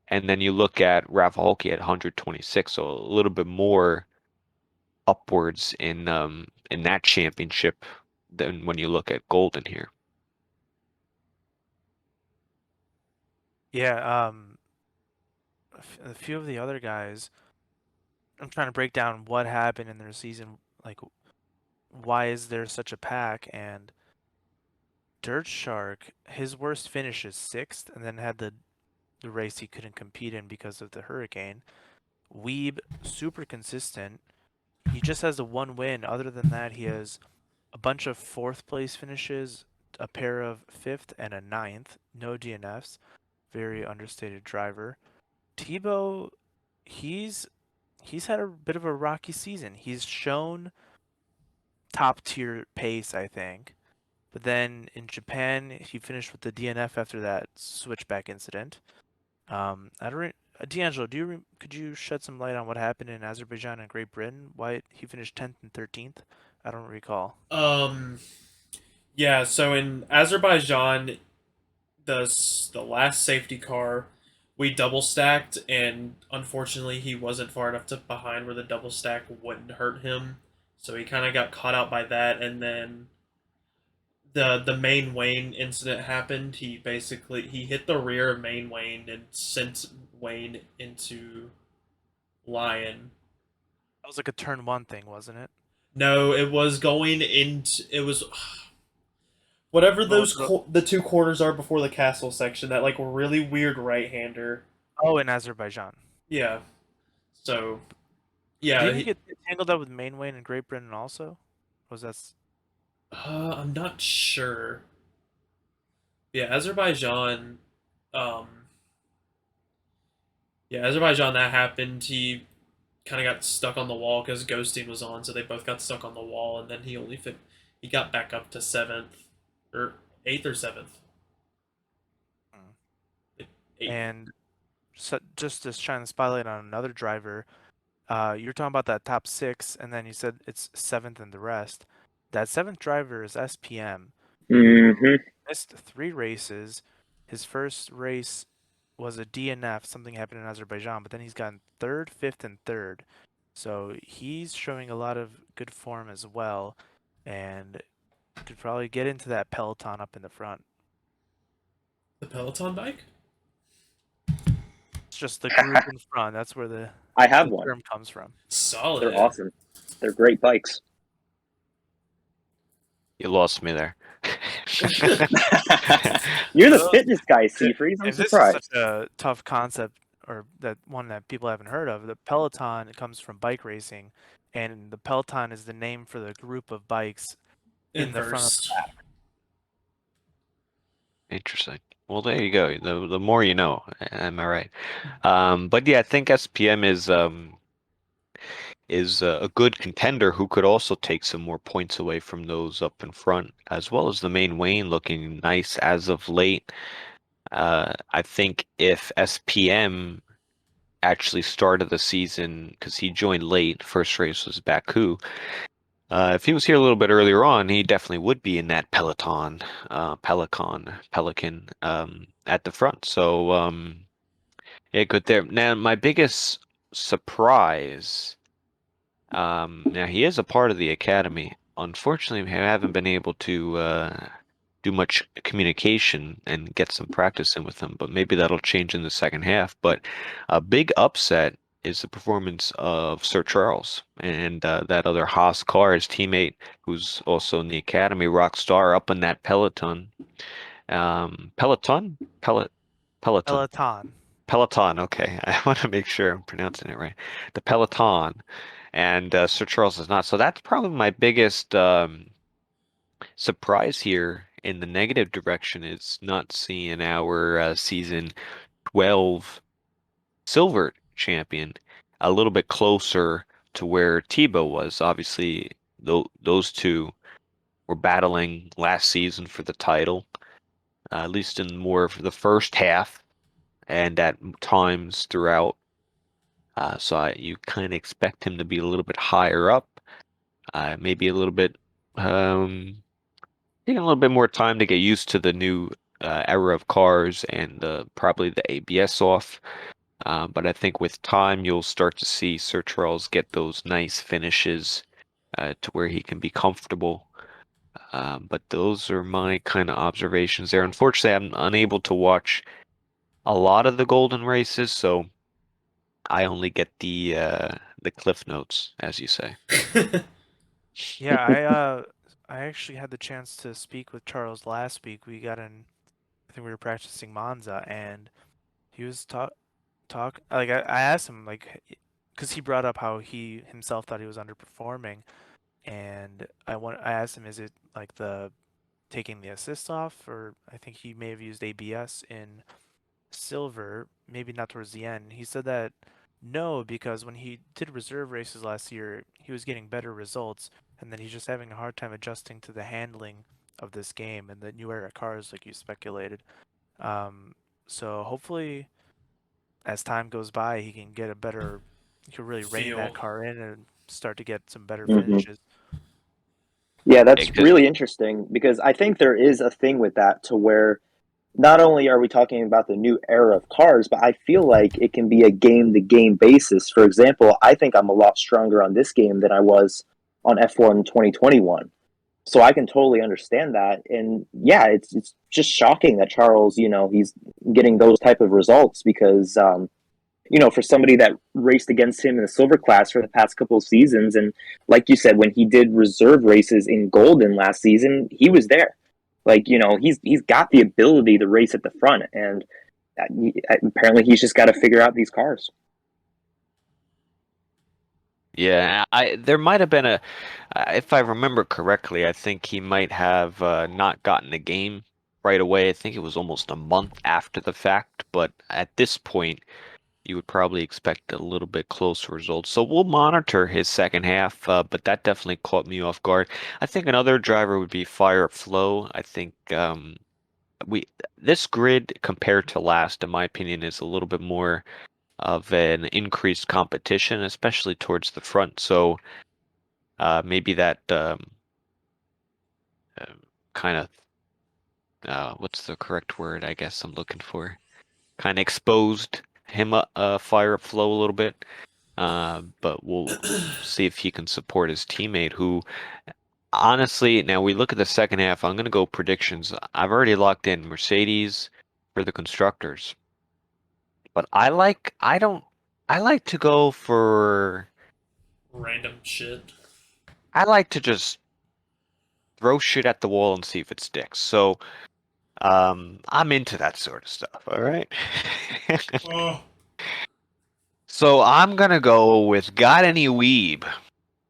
and then you look at Rafalski at 126, so a little bit more upwards in that championship than when you look at Golden here. Yeah, a few of the other guys, I'm trying to break down what happened in their season, like why is there such a pack, and Dirt Shark, his worst finish is 6th, and then had the race he couldn't compete in because of the hurricane. Weeb, super consistent. He just has the 1 win. Other than that, he has a bunch of 4th place finishes, a pair of 5th and a 9th. No DNFs. Very understated driver. Tebow, he's had a bit of a rocky season. He's shown top tier pace, I think. But then in Japan, he finished with the DNF after that switchback incident. I don't. D'Angelo, could you shed some light on what happened in Azerbaijan and Great Britain? Why he finished 10th and 13th? I don't recall. Yeah. So in Azerbaijan, the last safety car, we double stacked, and unfortunately, he wasn't far enough to behind where the double stack wouldn't hurt him. So he kind of got caught out by that, and then the main Wayne incident happened. He hit the rear of main Wayne and sent Wayne into Lion. That was like a turn 1 thing, wasn't it? No, it was going into it was whatever those the 2 corners are before the castle section. That really weird right hander. Oh, in Azerbaijan. Yeah. So. Yeah. Did he get tangled up with main Wayne and Great Britain also? Was that? I'm not sure. Yeah, Azerbaijan. Azerbaijan, that happened. He kind of got stuck on the wall because Ghosting was on, so they both got stuck on the wall, and then he got back up to 7th or 8th or 7th. 8th. And so just to shine the spotlight on another driver, you're talking about that top 6, and then you said it's 7th and the rest. That 7th driver is SPM. Mm-hmm. Missed 3 races. His first race was a DNF. Something happened in Azerbaijan, but then he's gotten 3rd, 5th, and 3rd. So he's showing a lot of good form as well, and could probably get into that peloton up in the front. The peloton bike? It's just the group in front. That's where I have the one. term comes from. Solid. They're awesome. They're great bikes. You lost me there. You're the Those- fitness guy, Seafreeze. I'm If this is such surprised. a tough concept, or that one that people haven't heard of, the Peloton comes from bike racing, and the Peloton is the name for the group of bikes in the front of the Inversed. pack. Interesting. Well, there you go. The more you know. Am I right? But yeah, I think SPM is a good contender who could also take some more points away from those up in front, as well as the main Wayne looking nice as of late. I think if SPM actually started the season, because he joined late, first race was Baku. If he was here a little bit earlier on, he definitely would be in that Pelican at the front. So yeah, good there. Now my biggest surprise. Now he is a part of the academy. Unfortunately, we haven't been able to do much communication and get some practice in with him, but maybe that'll change in the second half. But a big upset is the performance of Sir Charles and that other Haas car, his teammate, who's also in the academy, Rockstar, up in that Peloton. Peloton? Peloton. Peloton. Peloton, okay. I want to make sure I'm pronouncing it right. The Peloton, and Sir Charles is not. So that's probably my biggest surprise here in the negative direction is not seeing our season 12 silver champion a little bit closer to where Tebow was. Obviously, those two were battling last season for the title, at least in more of the first half and at times throughout. You kind of expect him to be a little bit higher up, maybe a little bit, taking a little bit more time to get used to the new era of cars and probably the ABS off. But I think with time, you'll start to see Sir Charles get those nice finishes to where he can be comfortable. But those are my kind of observations there. Unfortunately, I'm unable to watch a lot of the golden races, so I only get the cliff notes, as you say. Yeah, I actually had the chance to speak with Charles last week. I think we were practicing Monza, and he was I asked him because he brought up how he himself thought he was underperforming, and I asked him, is it like the taking the assist off, or I think he may have used ABS in silver, maybe not towards the end. He said that no, because when he did reserve races last year, he was getting better results, and then he's just having a hard time adjusting to the handling of this game and the new era cars, like you speculated. Um, so hopefully, as time goes by, he can really rein that Feel. car in and start to get some better Hmm. finishes. Yeah, that's Because really interesting because I think there is a thing with that to where not only are we talking about the new era of cars, but I feel like it can be a game to game basis. For example, I think I'm a lot stronger on this game than I was on F1 2021. So I can totally understand that. And yeah, it's just shocking that Charles, he's getting those type of results because for somebody that raced against him in the silver class for the past couple of seasons. And like you said, when he did reserve races in Golden last season, he was there. Like, he's got the ability to race at the front. And apparently he's just got to figure out these cars. yeah, there might have been if I remember correctly, I think he might have not gotten the game right away. I think it was almost a month after the fact, but at this point, you would probably expect a little bit closer results. So we'll monitor his second half, but that definitely caught me off guard. I think another driver would be Fire Flow. I think we this grid compared to last, in my opinion, is a little bit more of an increased competition, especially towards the front. So maybe that uh, kind of what's the correct word? I guess I'm looking for kind of exposed him Fire Flow a little bit. But we'll see if he can support his teammate who honestly, now we look at the second half, I'm gonna go predictions. I've already locked in Mercedes for the constructors. But I like to go for Random shit. I like to just throw shit at the wall and see if it sticks. So I'm into that sort of stuff, all right? Oh, So I'm gonna go with Got Any Weeb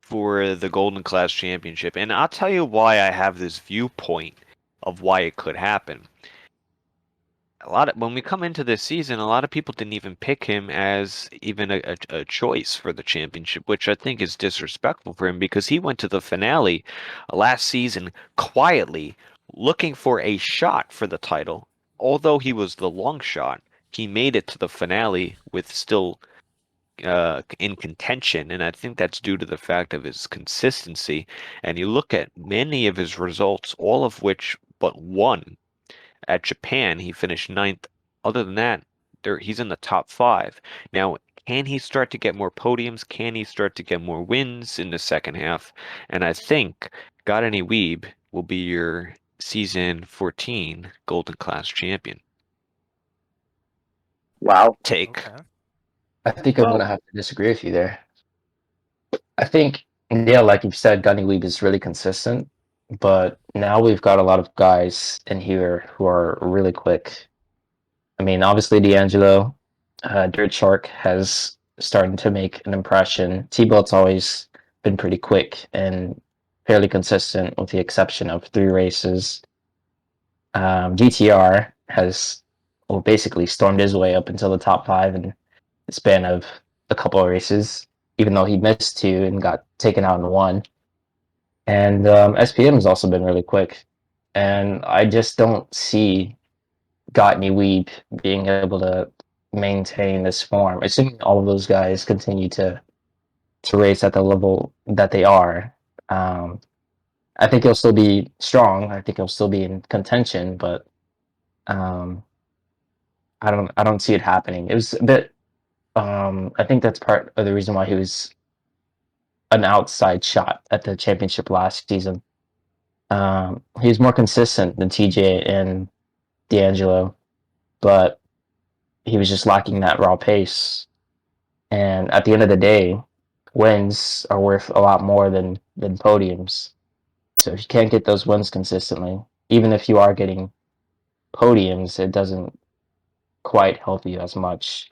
for the Golden Class Championship, and I'll tell you why I have this viewpoint of why it could happen. When we come into this season, a lot of people didn't even pick him as even a choice for the championship, which I think is disrespectful for him because he went to the finale last season quietly looking for a shot for the title. Although he was the long shot, he made it to the finale with still in contention, and I think that's due to the fact of his consistency. And you look at many of his results, all of which but one at Japan, he finished ninth. Other than that, he's in the top five. Now, can he start to get more podiums? Can he start to get more wins in the second half? And I think Got Any Weeb will be your season 14 Golden Class champion. Wow. Take. Okay. I think I'm gonna have to disagree with you there. I think, yeah, like you've said, Gunny Weeb is really consistent, but now we've got a lot of guys in here who are really quick. I mean, obviously D'Angelo, Dirt Shark has starting to make an impression. T-Belt's always been pretty quick and fairly consistent, with the exception of 3 races. GTR has, well, basically stormed his way up until the top 5 in the span of a couple of races, even though he missed 2 and got taken out in 1. And SPM has also been really quick. And I just don't see Gottney Weeb being able to maintain this form, assuming all of those guys continue to race at the level that they are. I think he'll still be strong. I think he'll still be in contention, but um, I don't see it happening. It was a bit. I think that's part of the reason why he was an outside shot at the championship last season. He was more consistent than TJ and D'Angelo, but he was just lacking that raw pace. And at the end of the day, wins are worth a lot more than podiums. So if you can't get those wins consistently, even if you are getting podiums, it doesn't quite help you as much.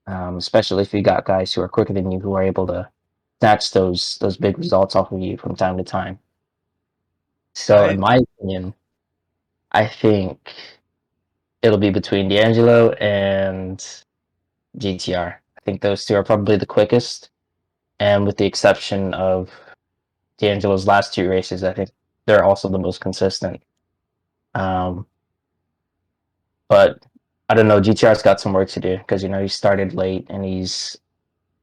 Especially if you got guys who are quicker than you who are able to snatch those big results off of you from time to time. So in my opinion, I think it'll be between D'Angelo and GTR. I think those two are probably the quickest. And with the exception of D'Angelo's last 2 races, I think they're also the most consistent. Um, but I don't know. GTR's got some work to do because he started late and he's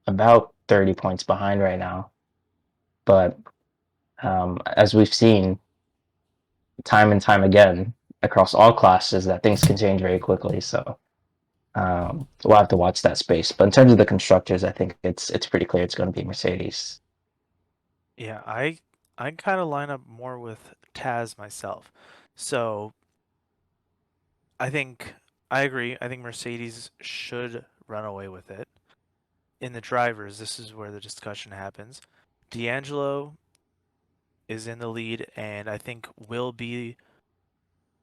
about 30 points behind right now. But as we've seen time and time again across all classes, that things can change very quickly. So we'll have to watch that space. But in terms of the constructors, I think it's pretty clear it's going to be Mercedes. Yeah, I kind of line up more with Taz myself. So I think I agree. I think Mercedes should run away with it. In the drivers, this is where the discussion happens. D'Angelo is in the lead and I think will be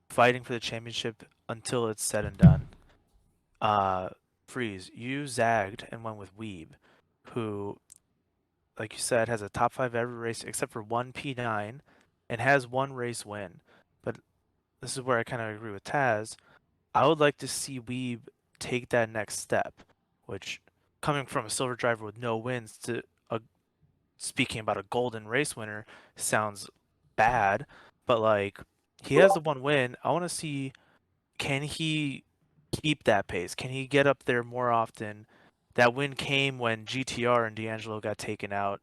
fighting for the championship until it's said and done. Freeze, you zagged and went with Weeb, who, like you said, has a top 5 every race except for one P9 and has 1 race win. But this is where I kind of agree with Taz. I would like to see Weeb take that next step, which, coming from a silver driver with no wins to speaking about a golden race winner, sounds bad. But like, he has the 1 win. I want to see, can he keep that pace? Can he get up there more often? That win came when GTR and D'Angelo got taken out.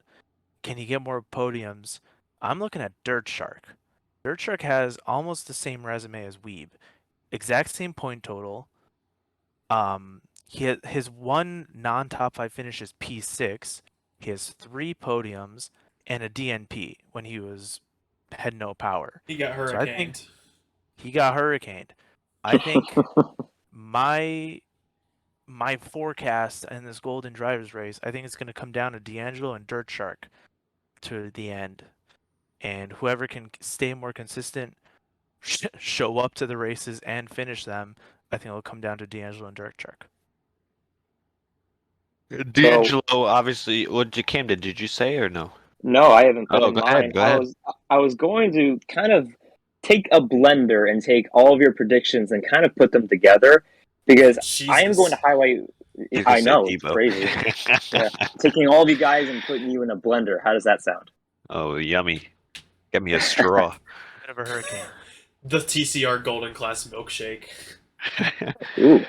Can he get more podiums? I'm looking at Dirt Shark. Dirt Shark has almost the same resume as Weeb. Exact same point total. His 1 non-top 5 finish is P6. He has 3 podiums and a DNP when he had no power. he got So I think hurricaned. he got hurricaned. I think my forecast in this Golden Drivers race, I think it's going to come down to D'Angelo and Dirt Shark to the end. and whoever can stay more consistent, show up to the races and finish them, I think it'll come down to D'Angelo and Dirk Chark. D'Angelo, obviously, Camden, did you say or no? No, I haven't put Oh, in go ahead, mine. go ahead. I was going to kind of take a blender and take all of your predictions and kind of put them together because I am going to Jesus. highlight. He's gonna I say know it's Debo. crazy. Yeah. Taking all of you guys and putting you in a blender. How does that sound? Oh, yummy. Get me a straw. Bit of a hurricane. The TCR Golden Class milkshake. Ooh,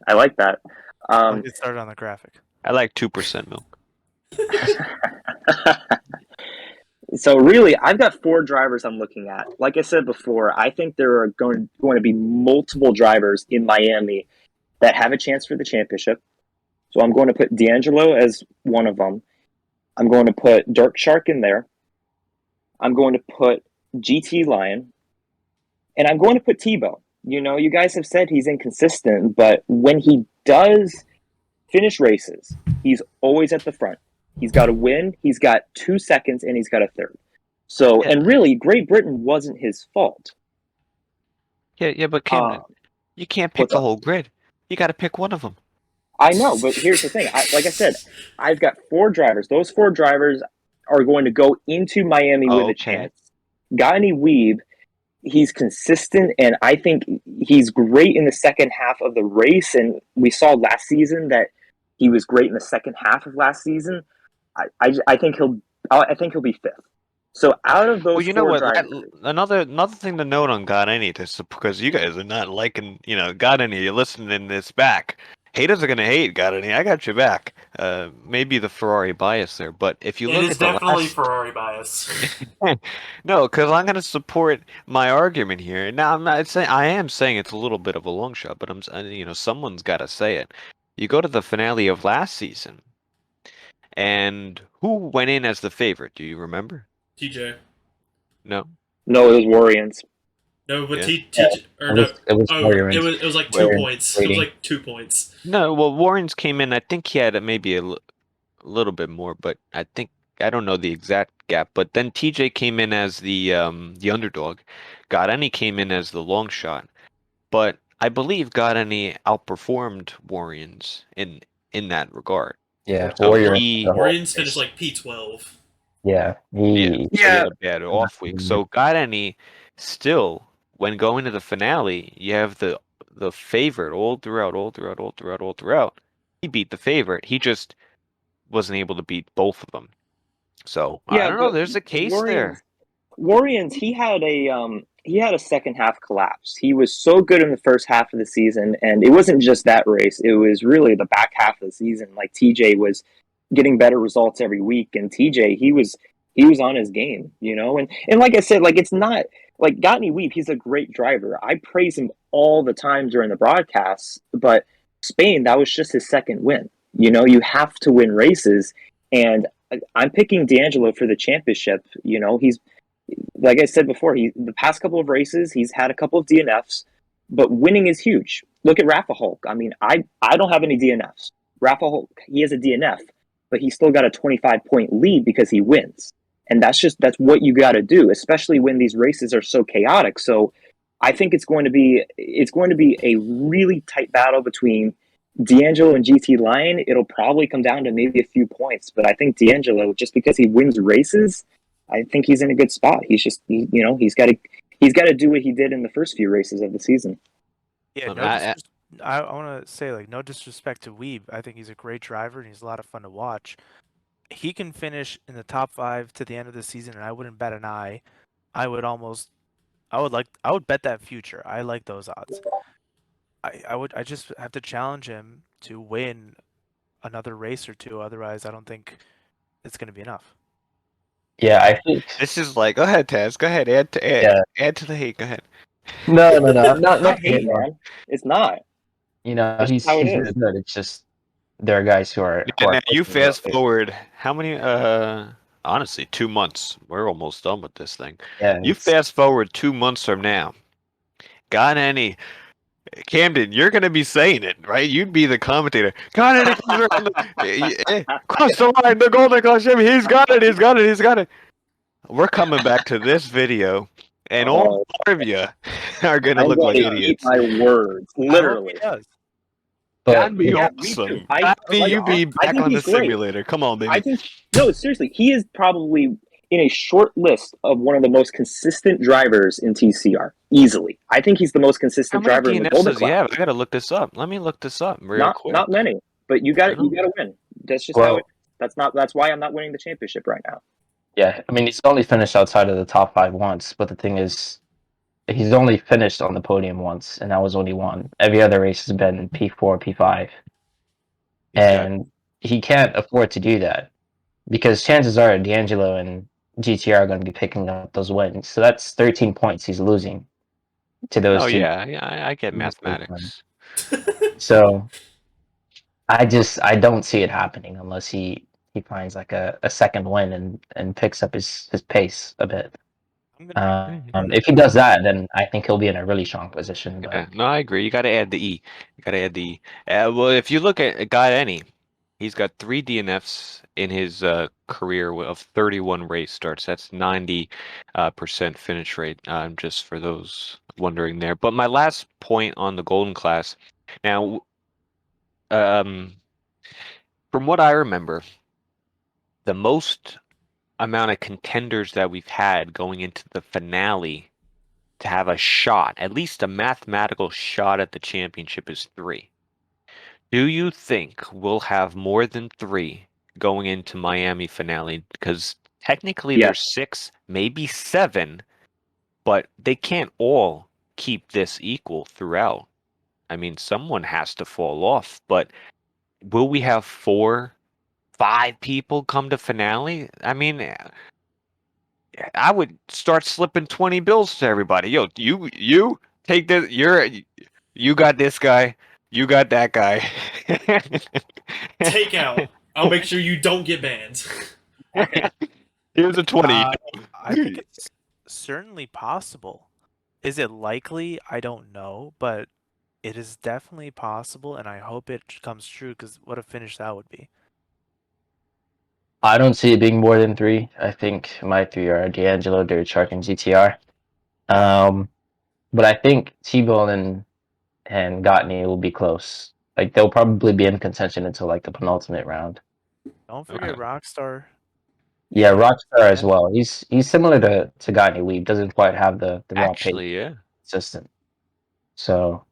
I like that. I'll get started on the graphic. I like 2% milk. So really, I've got 4 drivers I'm looking at. Like I said before, I think there are going to be multiple drivers in Miami that have a chance for the championship. So I'm going to put D'Angelo as one of them. I'm going to put Dirk Shark in there. I'm going to put GT Lion. And I'm going to put Tebow. You know, you guys have said he's inconsistent, but when he does finish races, he's always at the front. He's got a win, he's got 2 seconds, and he's got a third. So, Yeah. and really, Great Britain wasn't his fault. Yeah, but Camden, you can't pick what's the up? whole grid. You got to pick one of them. I know, but here's the thing. Like I said, I've got 4 drivers. Those 4 drivers are going to go into Miami with a chance. Gani Weeb, he's consistent, and I think he's great in the second half of the race. And we saw last season that he was great in the second half of last season. I think he'll be 5th. So out of those Well, you know 4 what? drivers, Another thing to note on God Any, because you guys are not liking, God Any. You're listening this back. Haters are gonna hate God Any. I got your back. Maybe the Ferrari bias there, but if you It look is at the definitely last, Ferrari bias. no, because I'm gonna support my argument here. Now I'm not saying I am saying it's a little bit of a long shot, but someone's got to say it. You go to the finale of last season, and who went in as the favorite? Do you remember? TJ. No. no, it was Warriors. No, but Yeah. TJ or no. It was Oh, Warriors. it was like 2 Warriors points. waiting. It was like 2 points. No, well, Warren's came in. I think he had maybe a little bit more, but I don't know the exact gap. But then TJ came in as the underdog. Godani came in as the long shot. But I believe Godani outperformed Warriors in that regard. Yeah, So Warriors. he Warriors finished like P12. Yeah, so he had a bad off week. Mhm. So Godani still, when going to the finale, you have the favorite all throughout. He beat the favorite. He just wasn't able to beat both of them. So I Yeah, don't know. but There's a case there. Warriors, he had a second half collapse. He was so good in the first half of the season, and it wasn't just that race. It was really the back half of the season. Like TJ was getting better results every week, and TJ he was on his game, And like I said, like it's not like Gottney Weep. He's a great driver. I praise him all the time during the broadcasts, but Spain, that was just his second win. You have to win races, and I'm picking D'Angelo for the championship. He's like I said before, the past couple of races, he's had a couple of DNFs, but winning is huge. Look at Rafa Hulk. I mean, I don't have any DNFs. Rafa Hulk, he has a DNF, but he's still got a 25-point lead because he wins. And that's what you got to do, especially when these races are so chaotic. So I think it's going to be a really tight battle between D'Angelo and GT Lion. It'll probably come down to maybe a few points, but I think D'Angelo, just because he wins races, I think he's in a good spot. He's just, he's got to do what he did in the first few races of the season. Yeah, I want to say, like, no disrespect to Weeb. I think he's a great driver and he's a lot of fun to watch. He can finish in the top 5 to the end of the season, and I wouldn't bet an eye. I would bet that future. I like those odds. I just have to challenge him to win another race or two. Otherwise, I don't think it's going to be enough. Yeah, I think This is like, go ahead, Taz. Go ahead. Add to the hate. Go ahead. no. I'm not I hate, man. It's not. he's how it really is. good. It's just there are guys who are. And now you fast forward how many? Honestly, 2 months. We're almost done with this thing. Yeah, You fast forward 2 months from now. Got any? Camden, you're gonna be saying it, right? You'd be the commentator. Got any? Cross the line, the golden class champion. He's got it. we're coming back to this video, and all four of you are gonna I'm look going like to eat idiots. my words, I hope he literally. does. But That'd be Yeah, me too. awesome. That'd be you being I back think on the he's great. simulator. Come on, I baby. think no, seriously, he is probably in a short list of one of the most consistent drivers in TCR. Easily, I think he's the most How consistent many driver in the DNFs Golden does he Class. have? I gotta look this up. Let me look this up real quick. Not many, but you I got don't- to win. That's just how well, it. That's why I'm not winning the championship right now. yeah, I mean, he's only finished outside of the top 5 once, but the thing is, he's only finished on the podium once, and that was only one. Every other race has been P4, P5, Exactly. and he can't afford to do that because chances are D'Angelo and GTR are going to be picking up those wins. So that's 13 points he's losing to those Oh two. yeah, I get mathematics. So I don't see it happening unless he finds like a second win and picks up his pace a bit. I'm gonna If he does that, then I think he'll be in a really strong position. Yeah, But no, I agree. You got to add the E. You got to add the E. Well, if you look at Guy Any, he's got 3 DNFs in his career of 31 race starts. That's 90 percent finish rate. Just for those wondering there. But my last point on the Golden Class. Now, um, from what I remember, the most amount of contenders that we've had going into the finale to have a shot, at least a mathematical shot at the championship, is 3. Do you think we'll have more than 3 going into Miami finale? Because technically Yes, there's 6, maybe 7, but they can't all keep this equal throughout. I mean, someone has to fall off, but will we have 4, 5 people come to finale? I mean, I would start slipping 20 bills to everybody. Yo, you take this. You got this guy. You got that guy. Take out. I'll make sure you don't get banned. Here's a 20. I think it's certainly possible. Is it likely? I don't know, but it is definitely possible, and I hope it comes true. Because what a finish that would be. I don't see it being more than 3. I think my 3 are D'Angelo, Dirt Shark, and GTR. But I think T-Bone and Gottney will be close. Like they'll probably be in contention until like the penultimate round. Don't forget Okay. Rockstar. Yeah, Yeah, Rockstar as well. He's similar to Gottney. Lee doesn't quite have the raw pace Actually, yeah. consistent. So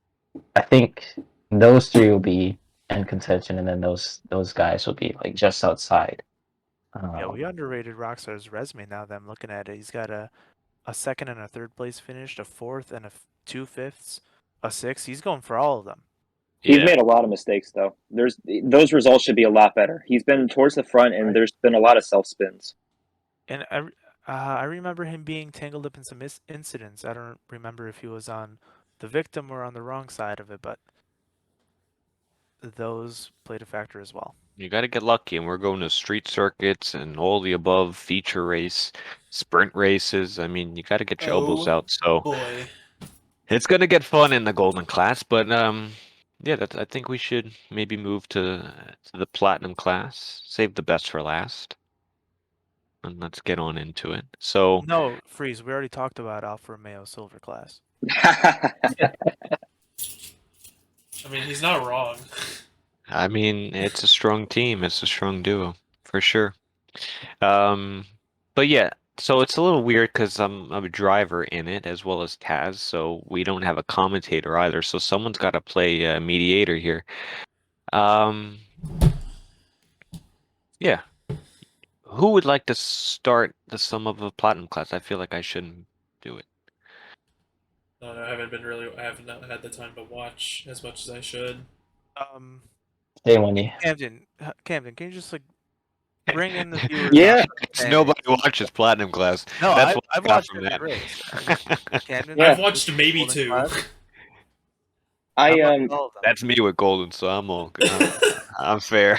I think those 3 will be in contention, and then those guys will be like just outside. Yeah, we underrated Rockstar's resume now that I'm looking at it. He's got a second and a third place finished, a fourth and 2/5, a sixth. He's going for all of them. he's Yeah. made a lot of mistakes though. Those results should be a lot better. He's been towards the front, and Right. there's been a lot of self spins. And I remember him being tangled up in some incidents. I don't remember if he was on the victim or on the wrong side of it, but those played a factor as well. You got to get lucky, and we're going to street circuits and all the above, feature race, sprint races. I mean, you got to get your elbows Oh, out. So boy. it's gonna get fun in the Golden Class, but yeah, I think we should maybe move to the Platinum Class. Save the best for last, and let's get on into it. So, No, Freeze, we already talked about Alfa Romeo Silver class. I mean, he's not wrong. I mean, it's a strong team. It's a strong duo for sure. But yeah, so it's a little weird because I'm a driver in it as well as Taz, so we don't have a commentator either. So someone's got to play mediator here. Yeah. Who would like to start the sum of a Platinum Class? I feel like I shouldn't do it. No, I have not had the time to watch as much as I should. Hey, Wendy. Camden, can you just like bring in the viewers? Yeah. Nobody watches Platinum Class. No, That's what I I've got watched from every that. race. Camden, Yeah. I've watched maybe Golden 2. Class. I watched all of them. That's me with Golden, so I'm all good. I'm fair.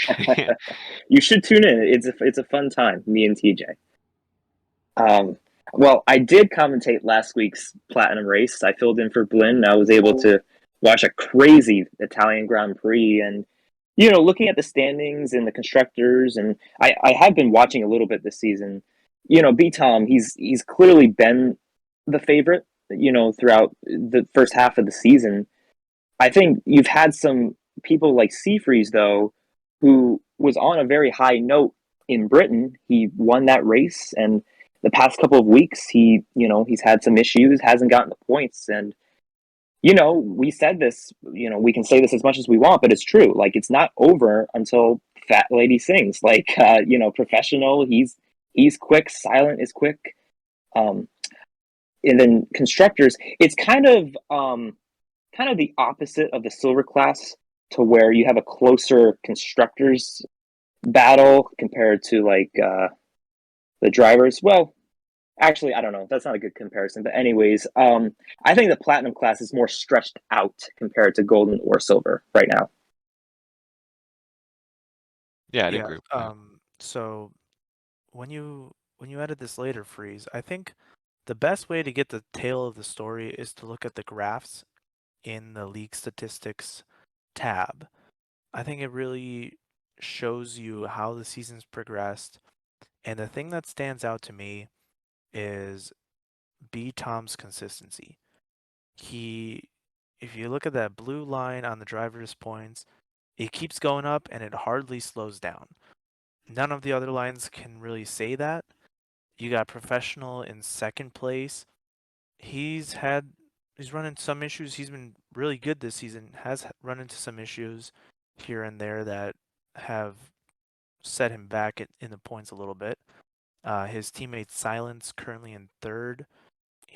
You should tune in. It's a fun time. Me and TJ. Well, I did commentate last week's Platinum race. I filled in for Blinn. I was able to watch a crazy Italian Grand Prix, and looking at the standings and the constructors, and I have been watching a little bit this season. B Tom, he's clearly been the favorite, throughout the first half of the season. I think you've had some people like Seafreeze, though, who was on a very high note in Britain. He won that race, and the past couple of weeks, he's had some issues, hasn't gotten the points, and we said this. We can say this as much as we want, but it's true. Like, it's not over until Fat Lady sings. Like, professional. He's quick. Silent is quick. Um, and then constructors, it's kind of the opposite of the silver class, to where you have a closer constructors battle compared to like the drivers. Well, actually, I don't know. That's not a good comparison. But anyways, I think the platinum class is more stretched out compared to golden or silver right now. Yeah, I'd Yeah. agree with that. So when you added this later, Freeze, I think the best way to get the tail of the story is to look at the graphs in the league statistics tab. I think it really shows you how the season's progressed. And the thing that stands out to me is B Tom's consistency. If you look at that blue line on the driver's points, it keeps going up and it hardly slows down. None of the other lines can really say that. You got professional in second place. He's run into some issues. He's been really good this season. Has run into some issues here and there that have set him back in the points a little bit. His teammate Silence currently in third,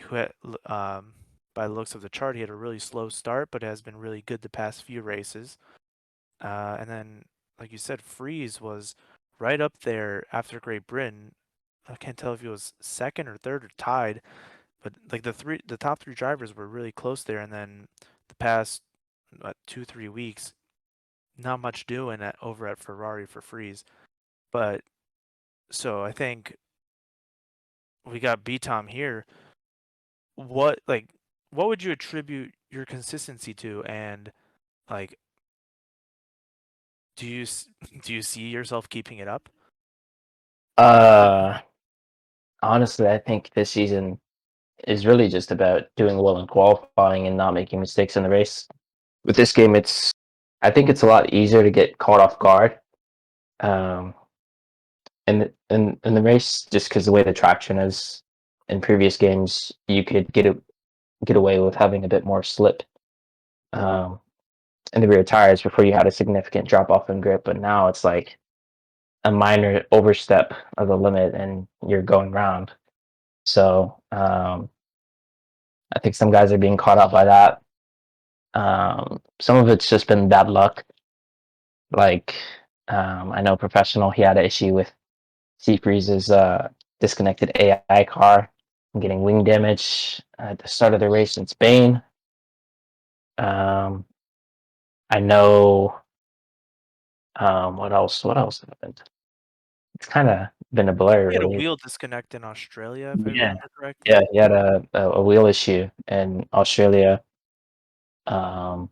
who had, by the looks of the chart, he had a really slow start, but has been really good the past few races. And then, like you said, Freeze was right up there after Great Britain. I can't tell if he was second or third or tied, but like the top three drivers were really close there. And then the past 2-3 weeks, not much doing over at Ferrari for Freeze. But so I think we got B Tom here. What would you attribute your consistency to, and like do you do you see yourself keeping it up? Honestly, I think this season is really just about doing well in qualifying and not making mistakes in the race. With this game, I think it's a lot easier to get caught off guard. Um, in the race, just because the way the traction is in previous games, you could get away with having a bit more slip um, in the rear tires before you had a significant drop off in grip. But now it's like a minor overstep of the limit, and you're going round. So I think some guys are being caught up by that. Some of it's just been bad luck. Like I know professional, he had an issue with Seafreeze's disconnected AI car and getting wing damage at the start of the race in Spain. Um, I know. What else? What else happened? It's kind of been a blur, He had a really. wheel disconnect in Australia, if I Yeah, remember correctly. yeah. He had a wheel issue in Australia. Um,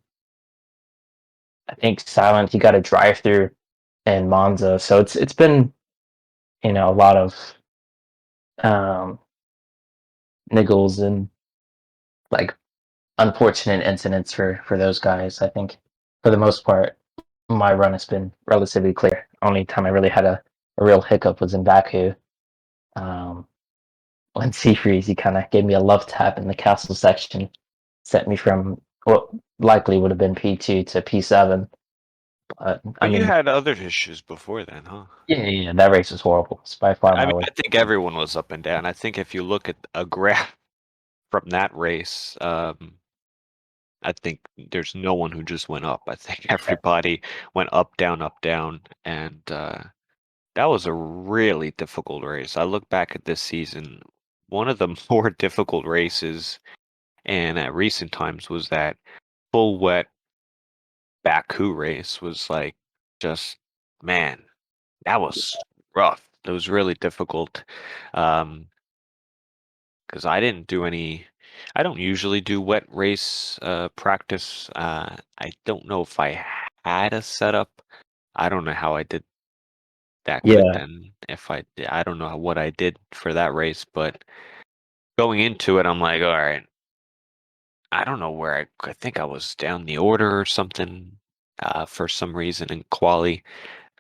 I think Silent. He got a drive through in Monza, so it's been a lot of um, niggles and like unfortunate incidents for those guys. I think for the most part, my run has been relatively clear. Only time I really had a real hiccup was in Baku. Um, when Seafreeze, he kind of gave me a love tap in the castle section, sent me from what likely would have been P2 to P7. But I But you mean, had other issues before then, huh? yeah, that race was horrible. It's by far I my mean, worst. I think everyone was up and down. I think if you look at a graph from that race, I think there's no one who just went up. I think everybody went up, down, and that was a really difficult race. I look back at this season, one of the more difficult races, and at recent times was that full wet Baku race was like just man, that was rough. It was really difficult. Um, because I don't usually do wet race practice. I don't know if I had a setup. I don't know how I did that could have Yeah, been if I don't know what I did for that race, but going into it, I'm like, all right, I don't know where I think I was down the order or something for some reason in quali,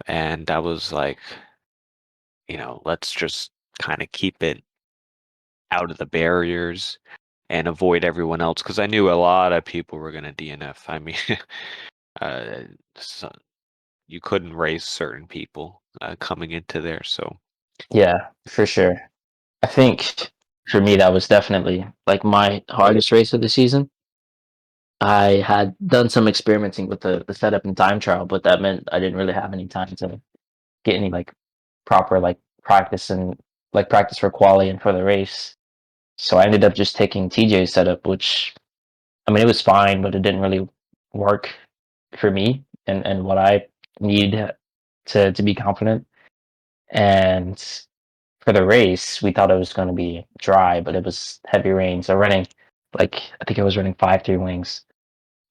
and I was like, let's just kind of keep it out of the barriers and avoid everyone else because I knew a lot of people were going to DNF. I mean, uh, so you couldn't race certain people coming into there, so yeah, for sure. I think for me that was definitely like my hardest race of the season. I had done some experimenting with the setup and time trial, but that meant I didn't really have any time to get any like proper like practice and like practice for quali and for the race. So I ended up just taking TJ's setup, which I mean it was fine, but it didn't really work for me and what I need to be confident. And for the race, we thought it was going to be dry, but it was heavy rain. So running like I think I was running 5-3 wings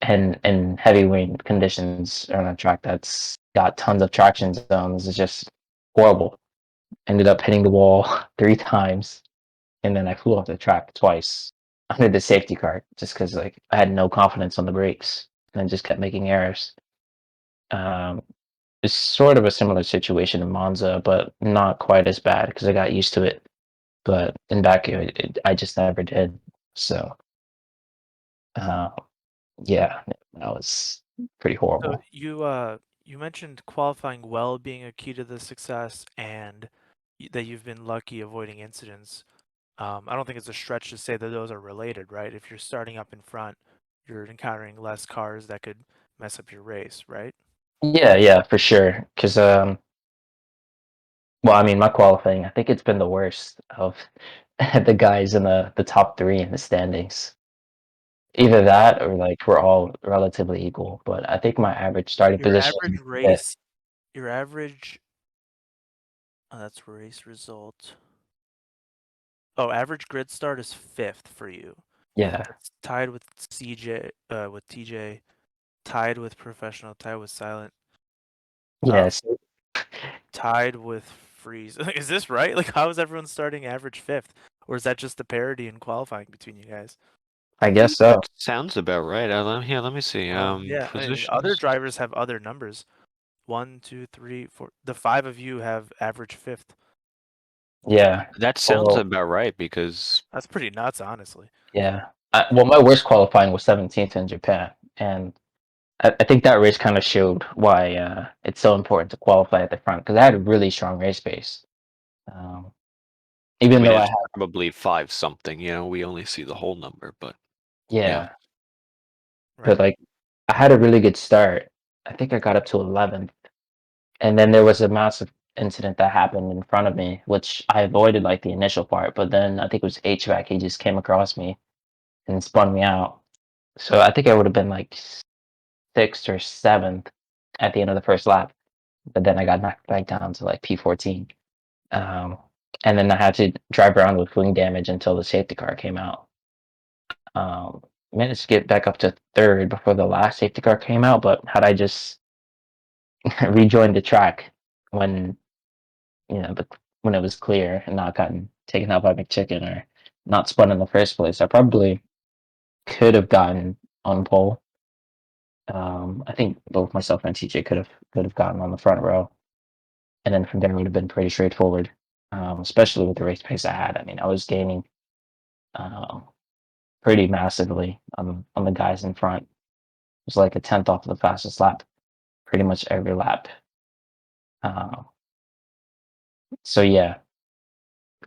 and in heavy wind conditions on a track that's got tons of traction zones is just horrible. Ended up hitting the wall 3 times, and then I flew off the track twice under the safety car just because like I had no confidence on the brakes and just kept making errors. Um, it's sort of a similar situation in Monza, but not quite as bad because I got used to it. But in Baku, I just never did. So, uh, yeah, that was pretty So horrible. you mentioned qualifying well being a key to the success, and that you've been lucky avoiding incidents. I don't think it's a stretch to say that those are related, right? If you're starting up in front, you're encountering less cars that could mess up your race, right? Yeah, yeah, for sure. Because well, I mean, my qualifying, I think it's been the worst of the guys in the top three in the standings. Either that or like we're all relatively equal, but I think my average starting Your position. average Yeah, race, your average, that's race result. Oh, average grid start is 5th for you. yeah, That's tied with with TJ, tied with professional, tied with silent, uh, yes, tied with freeze. Is this right? Like, how is everyone starting average 5th? Or is that just the parity in qualifying between you guys? I I guess think so. that sounds about right. Let me see. Yeah, I mean, other Positions. drivers have other numbers. 1, 2, 3, 4. The 5 of you have average 5th. Yeah. That sounds Well, about right because That's pretty nuts, honestly. yeah. Well, my worst qualifying was 17th in Japan, and I think that race kind of showed why it's so important to qualify at the front because I had a really strong race pace. Um, I even mean though I it's had, probably five something. We only see the whole number, but yeah. yeah, but Right. like I had a really good start. I think I got up to 11th, and then there was a massive incident that happened in front of me, which I avoided like the initial part, but then I think it was HVAC. He just came across me and spun me out. So I think I would have been like 6th or 7th at the end of the first lap, but then I got knocked back down to like P14. Um, and then I had to drive around with wing damage until the safety car came out. Um, Managed to get back up to third before the last safety car came out, but had I just rejoined the track when when it was clear and not gotten taken out by McChicken or not spun in the first place, I probably could have gotten on pole. I think both myself and TJ could have gotten on the front row, and then from there it would have been pretty straightforward. Especially with the race pace I had. I mean, I was gaining um, pretty massively on the guys in front. It was like a tenth off the fastest lap, pretty much every lap. Uh, so yeah,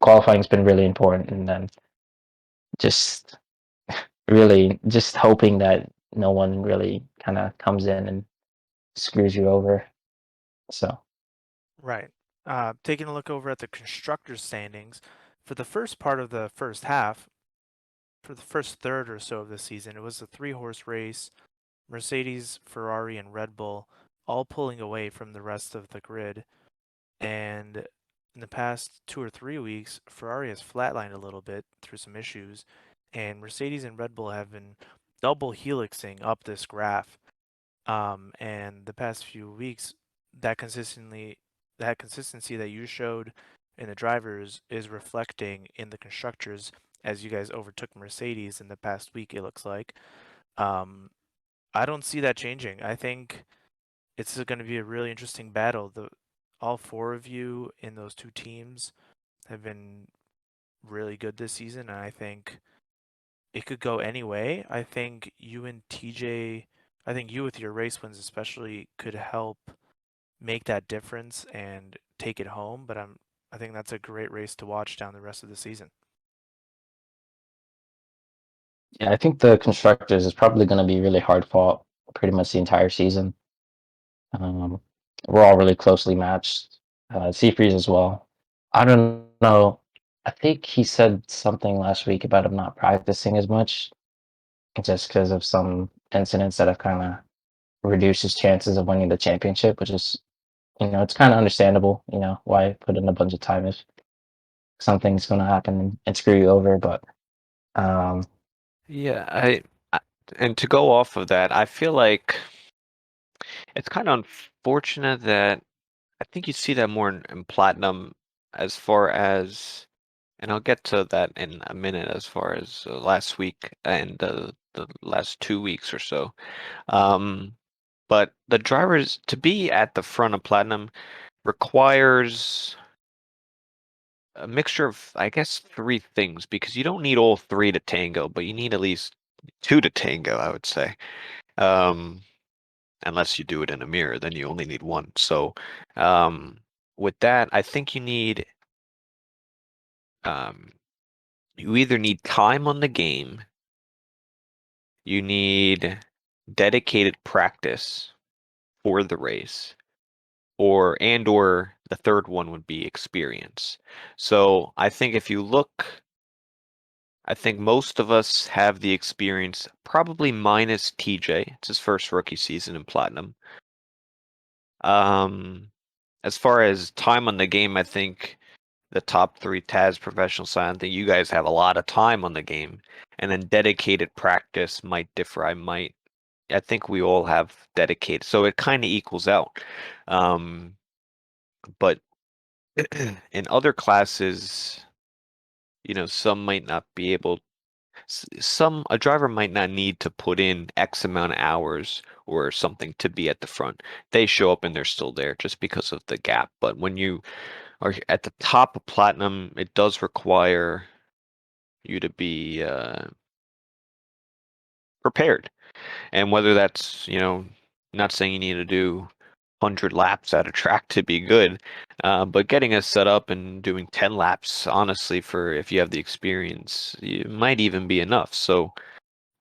qualifying's been really important, and then just really just hoping that no one really kind of comes in and screws you over. So Right. Taking a look over at the constructors standings, for the first part of the first half, for the first third or so of the season, it was a 3-horse race. Mercedes, Ferrari, and Red Bull all pulling away from the rest of the grid. And in the past 2 or 3 weeks, Ferrari has flatlined a little bit through some issues, and Mercedes and Red Bull have been double helixing up this graph. And the past few weeks, that consistently that consistency that you showed in the drivers is reflecting in the constructors as you guys overtook Mercedes in the past week, it looks like. I don't see that changing. I think it's going to be a really interesting battle. All four of you in those two teams have been really good this season, and I think it could go any way. I think you and TJ, I think you with your race wins especially could help make that difference and take it home. But I think that's a great race to watch down the rest of the season. Yeah, I think the constructors is probably going to be really hard fought pretty much the entire season. Um, we're all really closely matched. Seafreeze as well. I don't know. I think he said something last week about him not practicing as much, just because of some incidents that have kind of reduced his chances of winning the championship, which is, it's kind of understandable. Why put in a bunch of time if something's going to happen and screw you over. But um, Yeah, and to go off of that, I feel like it's kind of unfortunate that I think you see that more in Platinum as far as, and I'll get to that in a minute, as far as last week and the last 2 weeks or so. But the drivers to be at the front of Platinum requires a mixture of, I guess, three things, because you don't need all three to tango, but you need at least two to tango, I would say. Unless you do it in a mirror, then you only need one. So, with that, I think you either need time on the game, you need dedicated practice for the race, or the third one would be experience. So I think if you look, I think most of us have the experience, probably minus TJ. It's his first rookie season in Platinum. As far as time on the game, I think the top three TAS professional side, I think you guys have a lot of time on the game, and then dedicated practice might differ. I think we all have dedicated, so it kind of equals out. But in other classes, some might not be able. A driver might not need to put in X amount of hours or something to be at the front. They show up and they're still there just because of the gap. But when you are at the top of Platinum, it does require you to be prepared. And whether that's, not saying you need to do 100 laps at a track to be good, but getting us set up and doing 10 laps, honestly, for if you have the experience, it might even be enough. So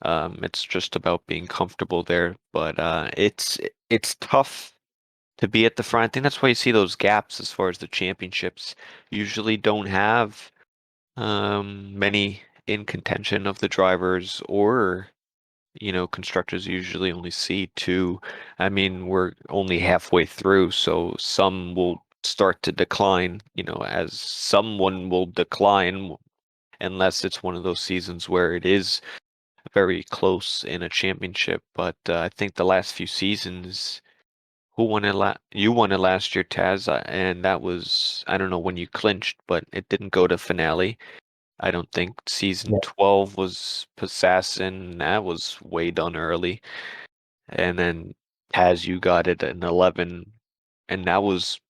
it's just about being comfortable there. But it's tough to be at the front. I think that's why you see those gaps as far as the championships usually don't have many in contention of the drivers, or constructors usually only see two. I mean, we're only halfway through, so some will start to decline, as someone will decline, unless it's one of those seasons where it is very close in a championship. But I think the last few seasons, who won it? You won it last year, Taz, and that was, I don't know when you clinched, but it didn't go to finale. I don't think season yeah, 12 was Assassin. That was way done early. And then Taz, you got it in 11, and that was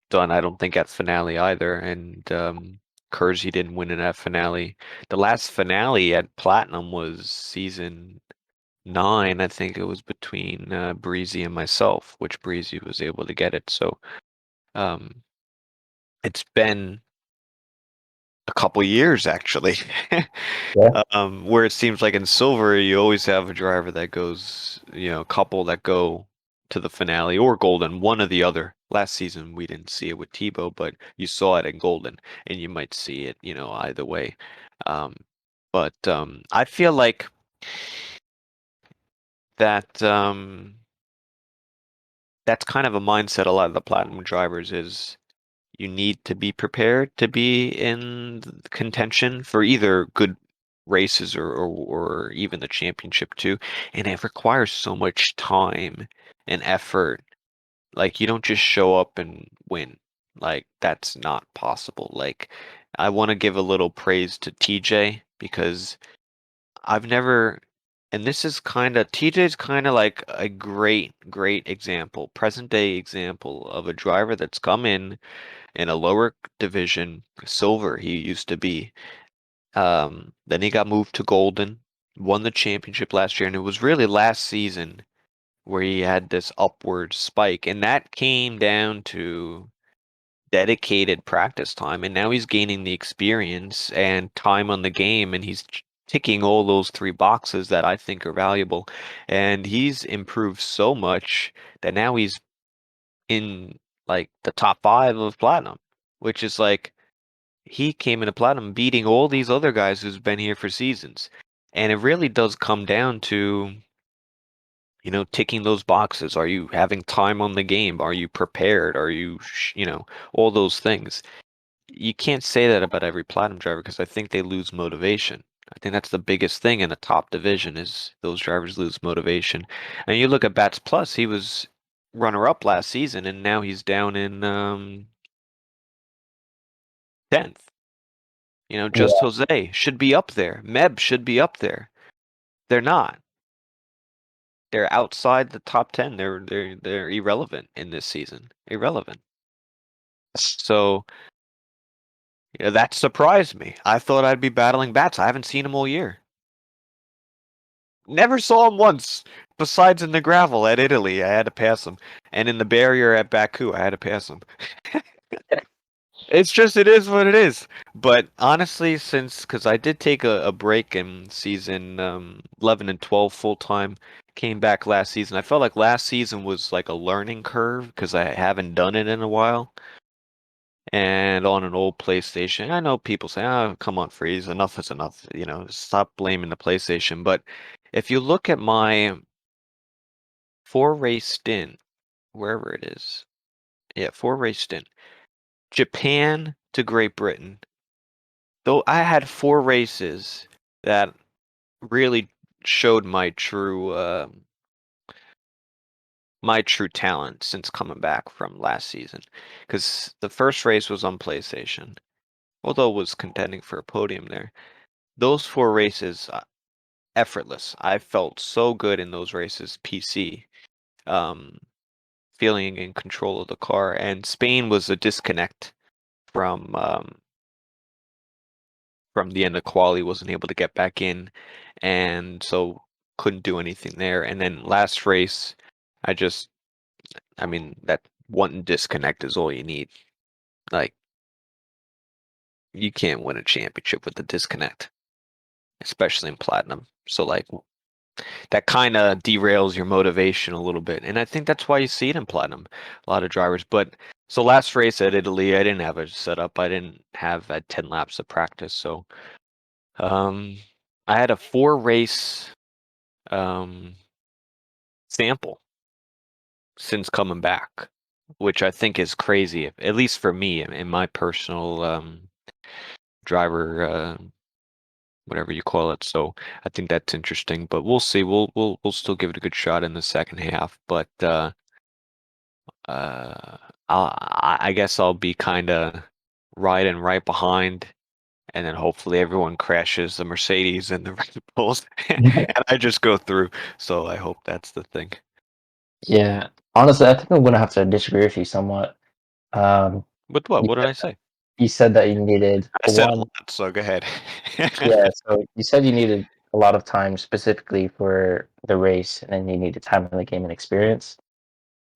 done, I don't think, at finale either. And Kersey didn't win it at finale. The last finale at Platinum was season 9. I think it was between Breezy and myself, which Breezy was able to get it. So um, it's been a couple years actually. yeah, Where it seems like in silver you always have a driver that goes, a couple that go to the finale, or golden, one or the other. Last season we didn't see it with Tebow, but you saw it in golden, and you might see it, either way. Um, but I feel like that that's kind of a mindset a lot of the platinum drivers is. You need to be prepared to be in contention for either good races or even the championship too. And it requires so much time and effort. Like, you don't just show up and win. Like, that's not possible. Like, I want to give a little praise to TJ because I've never, and this is kind of, TJ's kind of like a great example, present day example of a driver that's come in a lower division, silver he used to be. Then he got moved to golden, won the championship last year, and it was really last season where he had this upward spike, and that came down to dedicated practice time, and now he's gaining the experience and time on the game, and he's ticking all those three boxes that I think are valuable, and he's improved so much that now he's in like the top 5 of platinum, which is like he came into platinum beating all these other guys who's been here for seasons, and it really does come down to ticking those boxes. Are you having time on the game? Are you prepared? Are you, all those things. You can't say that about every platinum driver because I think they lose motivation. I think that's the biggest thing in a top division is those drivers lose motivation. And you look at Bats Plus, he was runner up last season and now he's down in 10th. Yeah. Just Jose should be up there. Meb should be up there. They're not. They're outside the top 10. They're irrelevant in this season. Irrelevant. So that surprised me. I thought I'd be battling Bats. I haven't seen him all year. Never saw him once. Besides in the gravel at Italy, I had to pass him, and in the barrier at Baku, I had to pass him. It is what it is. But honestly, because I did take a break in season 11 and 12 full time, came back last season. I felt like last season was like a learning curve because I haven't done it in a while. And on an old PlayStation, I know people say, "Oh, come on, Freeze, enough is enough." Stop blaming the PlayStation. But if you look at my 4-race stint, wherever it is, yeah, 4-race stint, Japan to Great Britain. Though I had 4 races that really showed my true talent since coming back from last season. Because the first race was on PlayStation, although it was contending for a podium there. Those 4 races, effortless. I felt so good in those races, PC, um, feeling in control of the car. And Spain was a disconnect from the end of quali, wasn't able to get back in, and so couldn't do anything there. And then last race, I mean, that one disconnect is all you need. Like, you can't win a championship with a disconnect, especially in platinum. So like that kind of derails your motivation a little bit. And I think that's why you see it in platinum, a lot of drivers. But so last race at Italy, I didn't have a setup. I didn't have 10 laps of practice. So I had a 4-race sample since coming back, which I think is crazy, at least for me in my personal driver, whatever you call it. So I think that's interesting, but we'll see. We'll still give it a good shot in the second half, but uh, I guess I'll be kind of riding right behind. And then hopefully everyone crashes the Mercedes and the Red Bulls, and I just go through. So I hope that's the thing. Yeah. Honestly, I think I'm gonna have to disagree with you somewhat. Um, With what? you What did said, I say? you said that you needed I said a one. lot, so go ahead. Yeah. So you said you needed a lot of time specifically for the race, and then you needed time in the game and experience.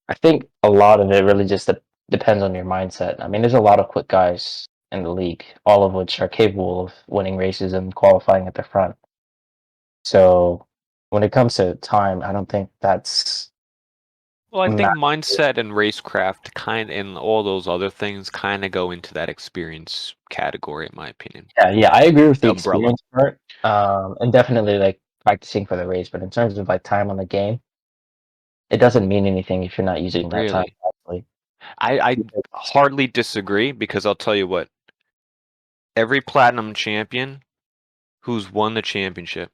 I think a lot of it really just depends on your mindset. I mean, there's a lot of quick guys in the league, all of which are capable of winning races and qualifying at the front. So when it comes to time, I don't think that's Well, I a think massive. mindset and racecraft and all those other things kind of go into that experience category, in my opinion. Yeah, I agree with the Umbrella. experience part, and definitely like practicing for the race. But in terms of like time on the game, it doesn't mean anything if you're not using that time Really. properly. I hardly disagree because I'll tell you what, every platinum champion who's won the championship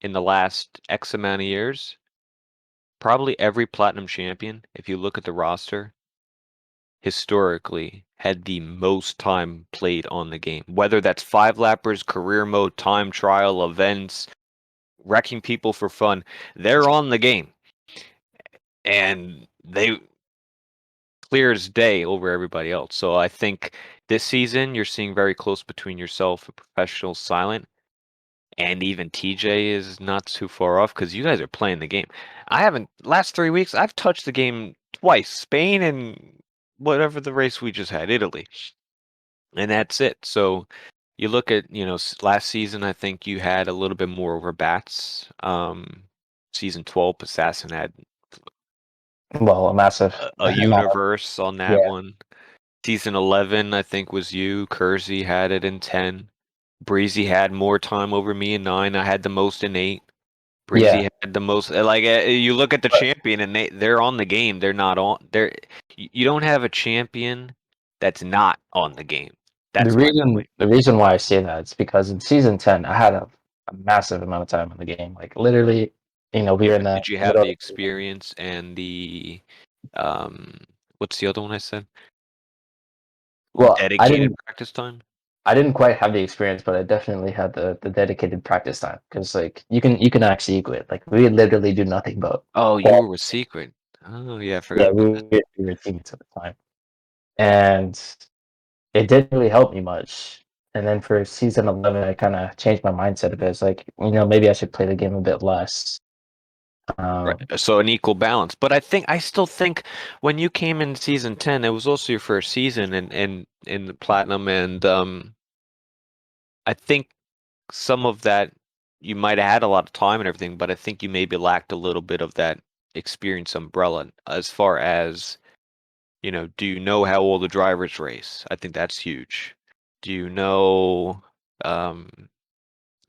in the last X amount of years probably every Platinum champion, if you look at the roster, historically had the most time played on the game. Whether that's 5-lappers, career mode, time trial, events, wrecking people for fun, they're on the game. And they clear as day over everybody else. So I think this season you're seeing very close between yourself, a professional, silent, and even TJ is not too far off because you guys are playing the game. I haven't last 3 weeks. I've touched the game twice, Spain and whatever the race we just had, Italy, and that's it. So you look at last season. I think you had a little bit more over bats. Season 12, Assassin had Well, a massive a amount of, universe on that yeah, one. Season 11, I think, was you. Kersey had it in 10. Breezy had more time over me in 9. I had the most in 8. yeah. Breezy had the most. You look at the champion, and they're on the game. They're not on. You don't have a champion that's not on the game. The That's my reason point. the reason why I say that is because in season 10, I had a massive amount of time in the game. Like literally, we were in the Did you have middle of the the season. experience and the um? What's the other one I said? Well, Dedicated practice time. I didn't quite have the experience, but I definitely had the dedicated practice time because like you can actually equal it. Like we literally do nothing but Oh, you qual- were with Secret. Oh yeah, I yeah, forgot about that. we were teammates at the time, and it didn't really help me much. And then for season 11, I kind of changed my mindset a bit. It's like maybe I should play the game a bit less. Right. Um, So an equal balance. But I still think when you came in season 10, it was also your first season in the Platinum, and I think some of that you might have had a lot of time and everything, but I think you maybe lacked a little bit of that experience umbrella as far as, do you know how all the drivers race? I think that's huge. Do you know um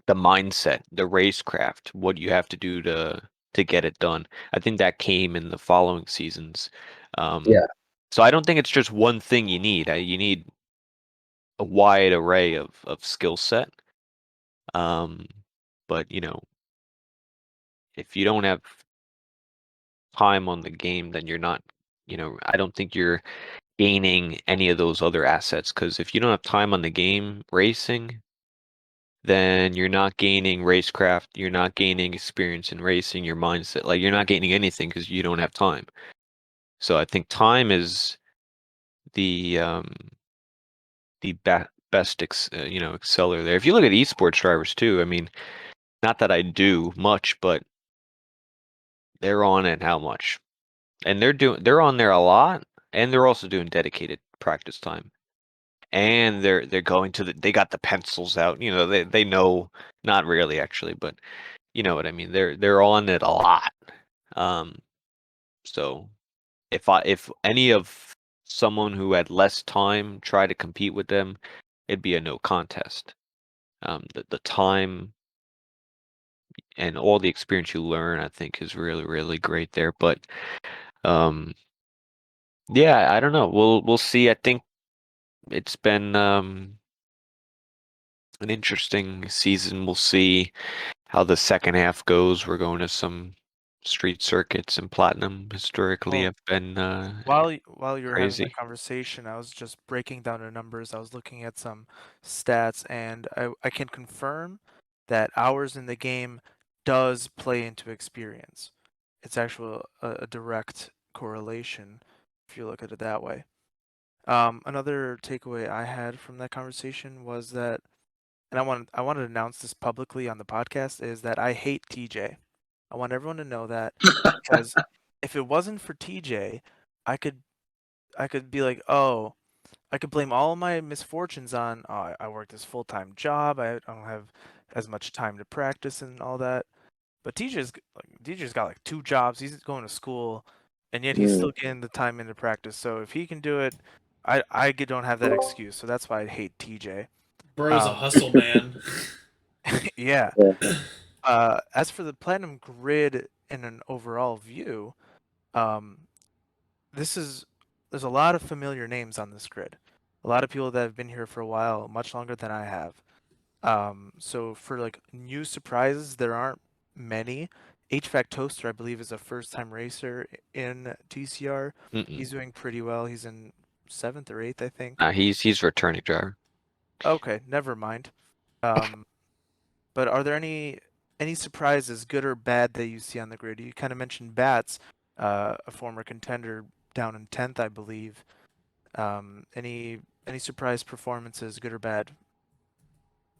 the mindset, the racecraft, what you have to do to get it done? I think that came in the following seasons. yeah, So I don't think it's just one thing you need. You need a wide array of skill set. Um, but if you don't have time on the game, then you're not. I don't think you're gaining any of those other assets because if you don't have time on the game racing, then you're not gaining racecraft, you're not gaining experience in racing, your mindset, like you're not gaining anything because you don't have time. So I think time is the best exceller there. If you look at esports drivers too, I mean, not that I do much, but they're on it how much? And they're on there a lot, and they're also doing dedicated practice time. And they're going to they got the pencils out. They know, not really actually, but you know what I mean. They're on it a lot. Um, so if any of someone who had less time tried to compete with them, it'd be a no contest. The time and all the experience you learn, I think, is really, really great there. But um, yeah, I don't know. We'll see. I think it's been an interesting season. We'll see how the second half goes. We're going to some street circuits, and Platinum historically Well, have been while you were having that crazy. conversation, I was just breaking down the numbers. I was looking at some stats, and I can confirm that hours in the game does play into experience. It's actually a direct correlation if you look at it that way. Another takeaway I had from that conversation was that, and I want to announce this publicly on the podcast, is that I hate TJ. I want everyone to know that because if it wasn't for TJ, I could I could be like, oh, I could blame all of my misfortunes on, oh, I work this full-time job. I don't have as much time to practice and all that. But TJ's got like 2 jobs. He's going to school, and yet he's Mm. still getting the time into practice. So if he can do it, I don't have that excuse. So that's why I hate TJ. Bro's a Um, hustle man. yeah. Yeah. As for the platinum grid in an overall view, um, this is there's a lot of familiar names on this grid. A lot of people that have been here for a while, much longer than I have. So for like new surprises, there aren't many. HVAC Toaster, I believe, is a first-time racer in TCR. Mm-mm. He's doing pretty well. He's in 7th or 8th, I think. He's returning driver. Okay, never mind. But are there any surprises, good or bad, that you see on the grid? You kind of mentioned Bats, a former contender down in 10th, I believe. Any surprise performances, good or bad?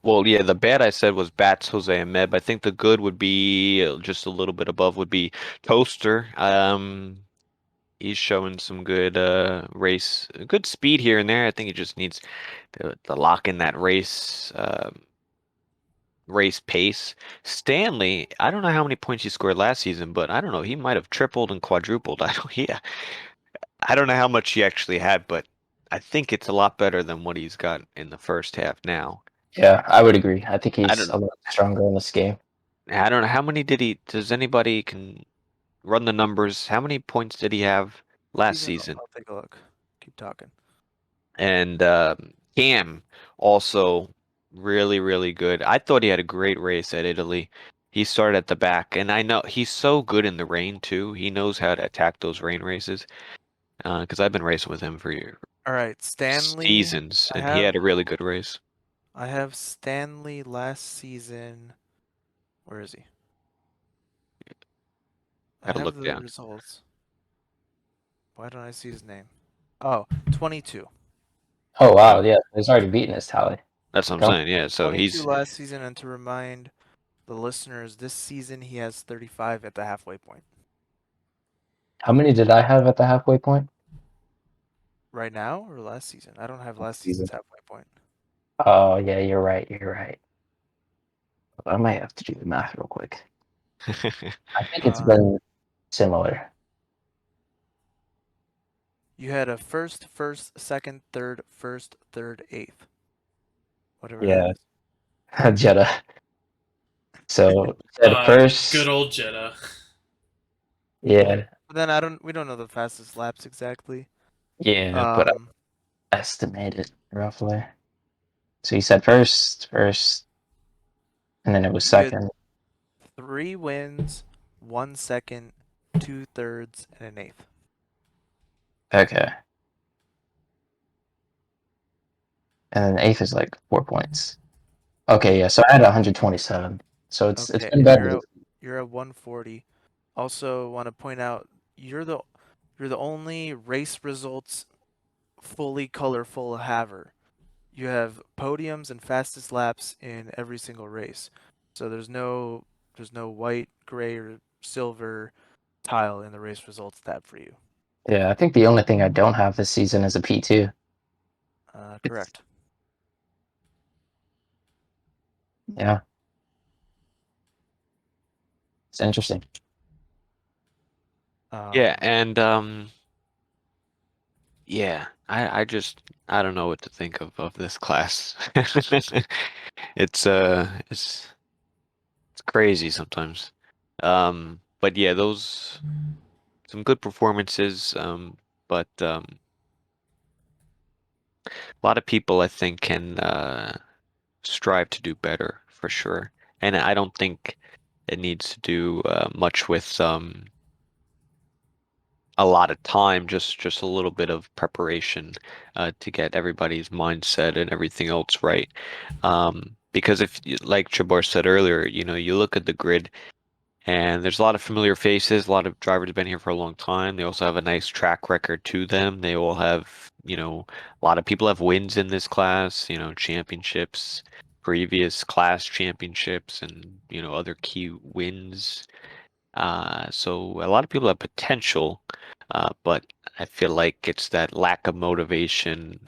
Well, yeah, the bad I said was Bats, Jose, and Meb. I think the good would be just a little bit above would be Toaster. He's showing some good good speed here and there. I think he just needs to lock in that race pace. Stanley, I don't know how many points he scored last season, but I don't know. He might have tripled and quadrupled. I don't know how much he actually had, but I think it's a lot better than what he's got in the first half now. Yeah, I would agree. I think I he's don't a lot stronger in this game. I don't know how many does anybody can run the numbers? How many points did he have last season? I'll take a look. Keep talking. And Cam also really, really good. I thought he had a great race at Italy. He started at the back, and I know he's so good in the rain too. He knows how to attack those rain races. Because I've been racing with him for All right, Stanley. seasons, I and he have had a really good race. I have Stanley last season. Where is he? I Gotta have look the down. results. Why don't I see his name? Oh, 22. Oh wow, yeah, he's already beaten his tally. That's what I'm Go. saying. Yeah, so 22 last season, and to remind the listeners, this season he has 35 at the halfway point. How many did I have at the halfway point? Right now or last season? I don't have last Season. season's halfway point. Oh yeah, you're right. You're right. I might have to do the math real quick. I think it's been similar. You had a first, second, third, first, third, eighth. Whatever Yeah, that is. Jetta. So at first, Good old Jeddah. yeah, But then we don't know the fastest laps exactly. yeah, but I estimated roughly. So you said first, and then it was You had second. 3 wins, 1 second, 2 thirds, and an eighth. Okay. And then eighth is like 4 points. Okay, yeah. So I had 127. So it's Okay, been and better. you're at 140. Also, want to point out you're the only race results fully colorful haver. You have podiums and fastest laps in every single race. So there's no white, gray, or silver tile in the race results tab for you. Yeah, I think the only thing I don't have this season is a P2. Correct. Yeah, it's interesting. Yeah, and yeah, I don't know what to think of this class. It's crazy sometimes. But yeah, those some good performances. But a lot of people I think can strive to do better for sure. And I don't think it needs to do much with a lot of time, just a little bit of preparation to get everybody's mindset and everything else right. Because like Chabor said earlier, you look at the grid and there's a lot of familiar faces, a lot of drivers have been here for a long time. They also have a nice track record to them. They all have, a lot of people have wins in this class, championships, previous class championships, and, other key wins. So a lot of people have potential, but I feel like it's that lack of motivation,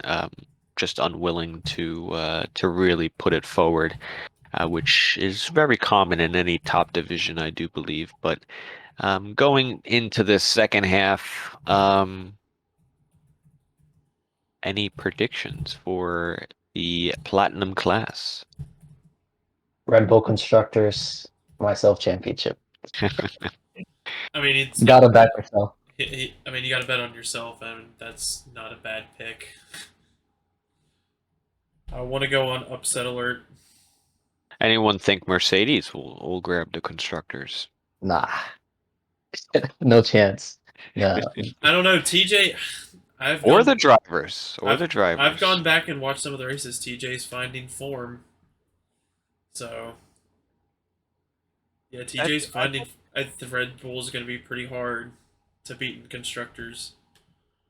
just unwilling to really put it forward, which is very common in any top division, I do believe. But going into this second half, any predictions for the platinum class? Red Bull Constructors, myself championship. I mean, it's Gotta back myself. I mean, you got to bet on yourself, and that's not a bad pick. I want to go on upset alert. Anyone think Mercedes will grab the constructors? Nah, no chance. No. I don't know, TJ. I've Or gone, the drivers. Or the I've drivers. gone back and watched some of the races. TJ's finding form. So yeah, TJ's finding. The Red Bull is going to be pretty hard to beat in constructors.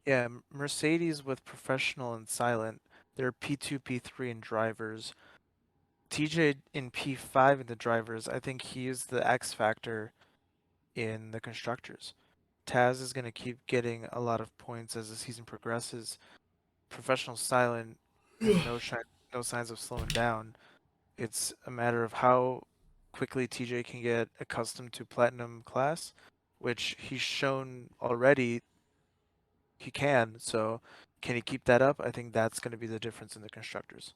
Yeah, Mercedes with professional and silent, they're P2, P3 in drivers. TJ in P5 in the drivers, I think he is the X factor in the constructors. Taz is going to keep getting a lot of points as the season progresses. Professional silent, no signs of slowing down. It's a matter of how quickly TJ can get accustomed to platinum class, which he's shown already he can. So can he keep that up? I think that's going to be the difference in the constructors.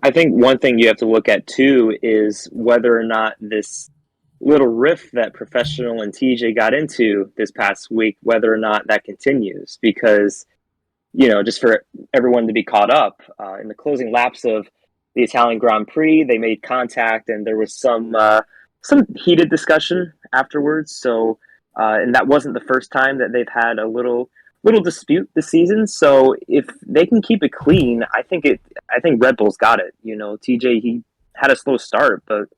I think one thing you have to look at too is whether or not this little riff that Professional and TJ got into this past week, whether or not that continues. Because, just for everyone to be caught up, in the closing laps of the Italian Grand Prix, they made contact and there was some heated discussion afterwards. So, and that wasn't the first time that they've had a little dispute this season. So if they can keep it clean, I think Red Bull's got it. TJ, he had a slow start, but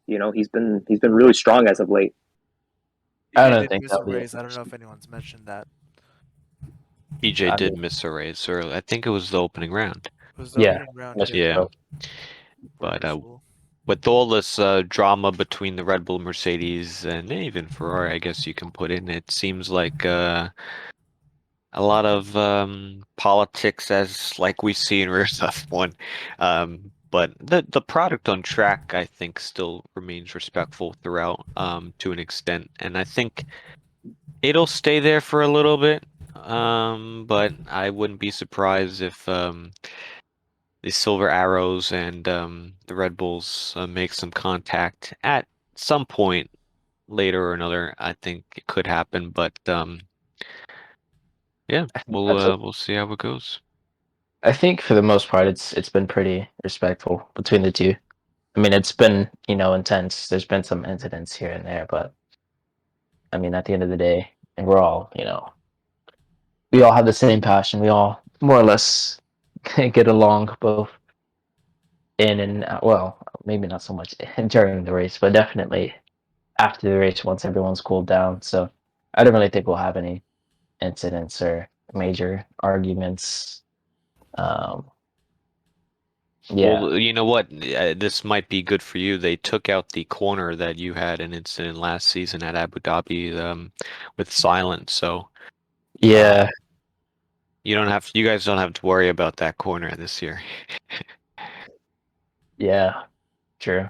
he's been really strong as of late. I TJ don't did think miss a that'll be race. I don't know if anyone's mentioned that. TJ I did mean, miss a race early. I think it was the opening round. It was the yeah, opening round. Mr. He did Yeah. Pro. But rubber spool. with all this drama between the Red Bull, Mercedes, and even Ferrari, I guess you can put in, it seems like a lot of politics, as like we see in rear F1. But the product on track, I think, still remains respectful throughout, to an extent, and I think it'll stay there for a little bit. But I wouldn't be surprised if the Silver Arrows and the Red Bulls make some contact at some point later or another. I think it could happen, but yeah, That's we'll see how it goes. I think for the most part, it's been pretty respectful between the two. I mean, it's been intense. There's been some incidents here and there, but I mean, at the end of the day, and we're all we all have the same passion. We all more or less get along both in and well, maybe not so much during the race, but definitely after the race once everyone's cooled down. So I don't really think we'll have any incidents or major arguments. Um, yeah, Well, you know what? This might be good for you. They took out the corner that you had an incident last season at Abu Dhabi, with silence, so yeah, you guys don't have to worry about that corner this year. yeah, true.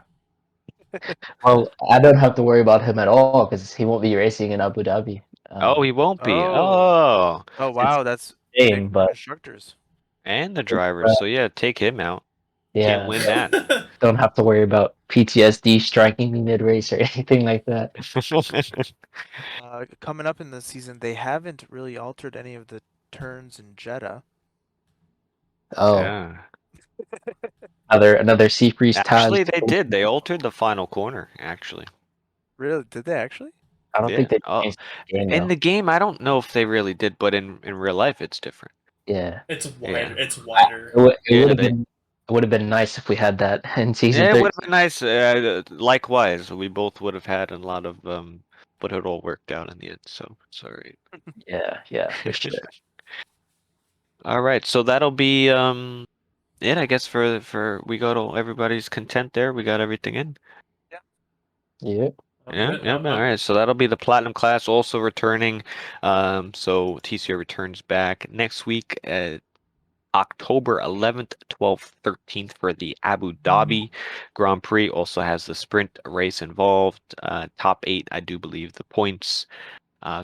Well, I don't have to worry about him at all because he won't be racing in Abu Dhabi. Oh, he won't be. Oh. Oh, Oh It's wow, that's big shame, for but constructors. and the it's, drivers. So yeah, take him out. Can't yeah, win that. don't have to worry about PTSD striking me mid race or anything like that. Coming up in the season, they haven't really altered any of the turns in Jeddah. Oh, Yeah. another sea freeze Taz. Actually, they did. They altered the final corner, actually. Really? Did they actually? I don't Yeah. think they Oh, changed the game in though. the game, I don't know if they really did, but in real life, it's different. Yeah, It's Yeah. wider. It's wider. it Yeah, would have they. been nice if we had that in season Yeah, it would 13. have been nice. Likewise, we both would have had a lot of but it all worked out in the end. So sorry. Yeah, yeah, for sure. All right, so that'll be it, I guess. For we go to everybody's content there. We got everything in. Yeah. Yeah, Good. yeah. All right, so that'll be the platinum class also returning. So TCR returns back next week at October 11th, 12th, 13th for the Abu Dhabi Grand Prix. Also has the sprint race involved. Top 8, I do believe, the points.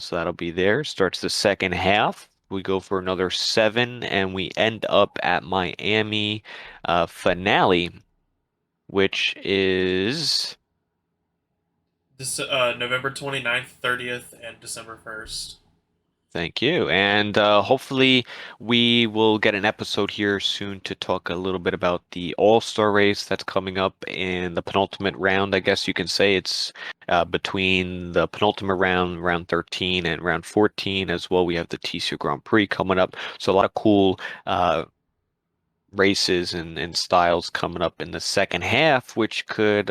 So that'll be there. Starts the second half. We go for another 7, and we end up at Miami finale, which is This November 29th, 30th, and December 1st. Thank you. And hopefully we will get an episode here soon to talk a little bit about the All-Star race that's coming up in the penultimate round. I guess you can say it's between the penultimate round, round 13, and round 14 as well. We have the TCR Grand Prix coming up. So a lot of cool races and styles coming up in the second half, which could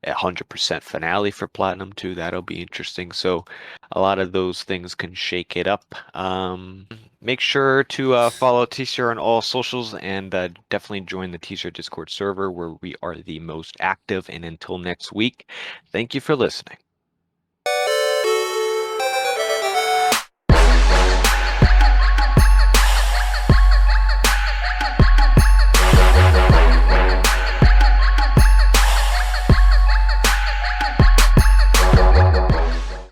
100% finale for Platinum too. That'll be interesting. So a lot of those things can shake it up. Make sure to follow TCR on all socials and definitely join the TCR Discord server where we are the most active. And until next week, thank you for listening.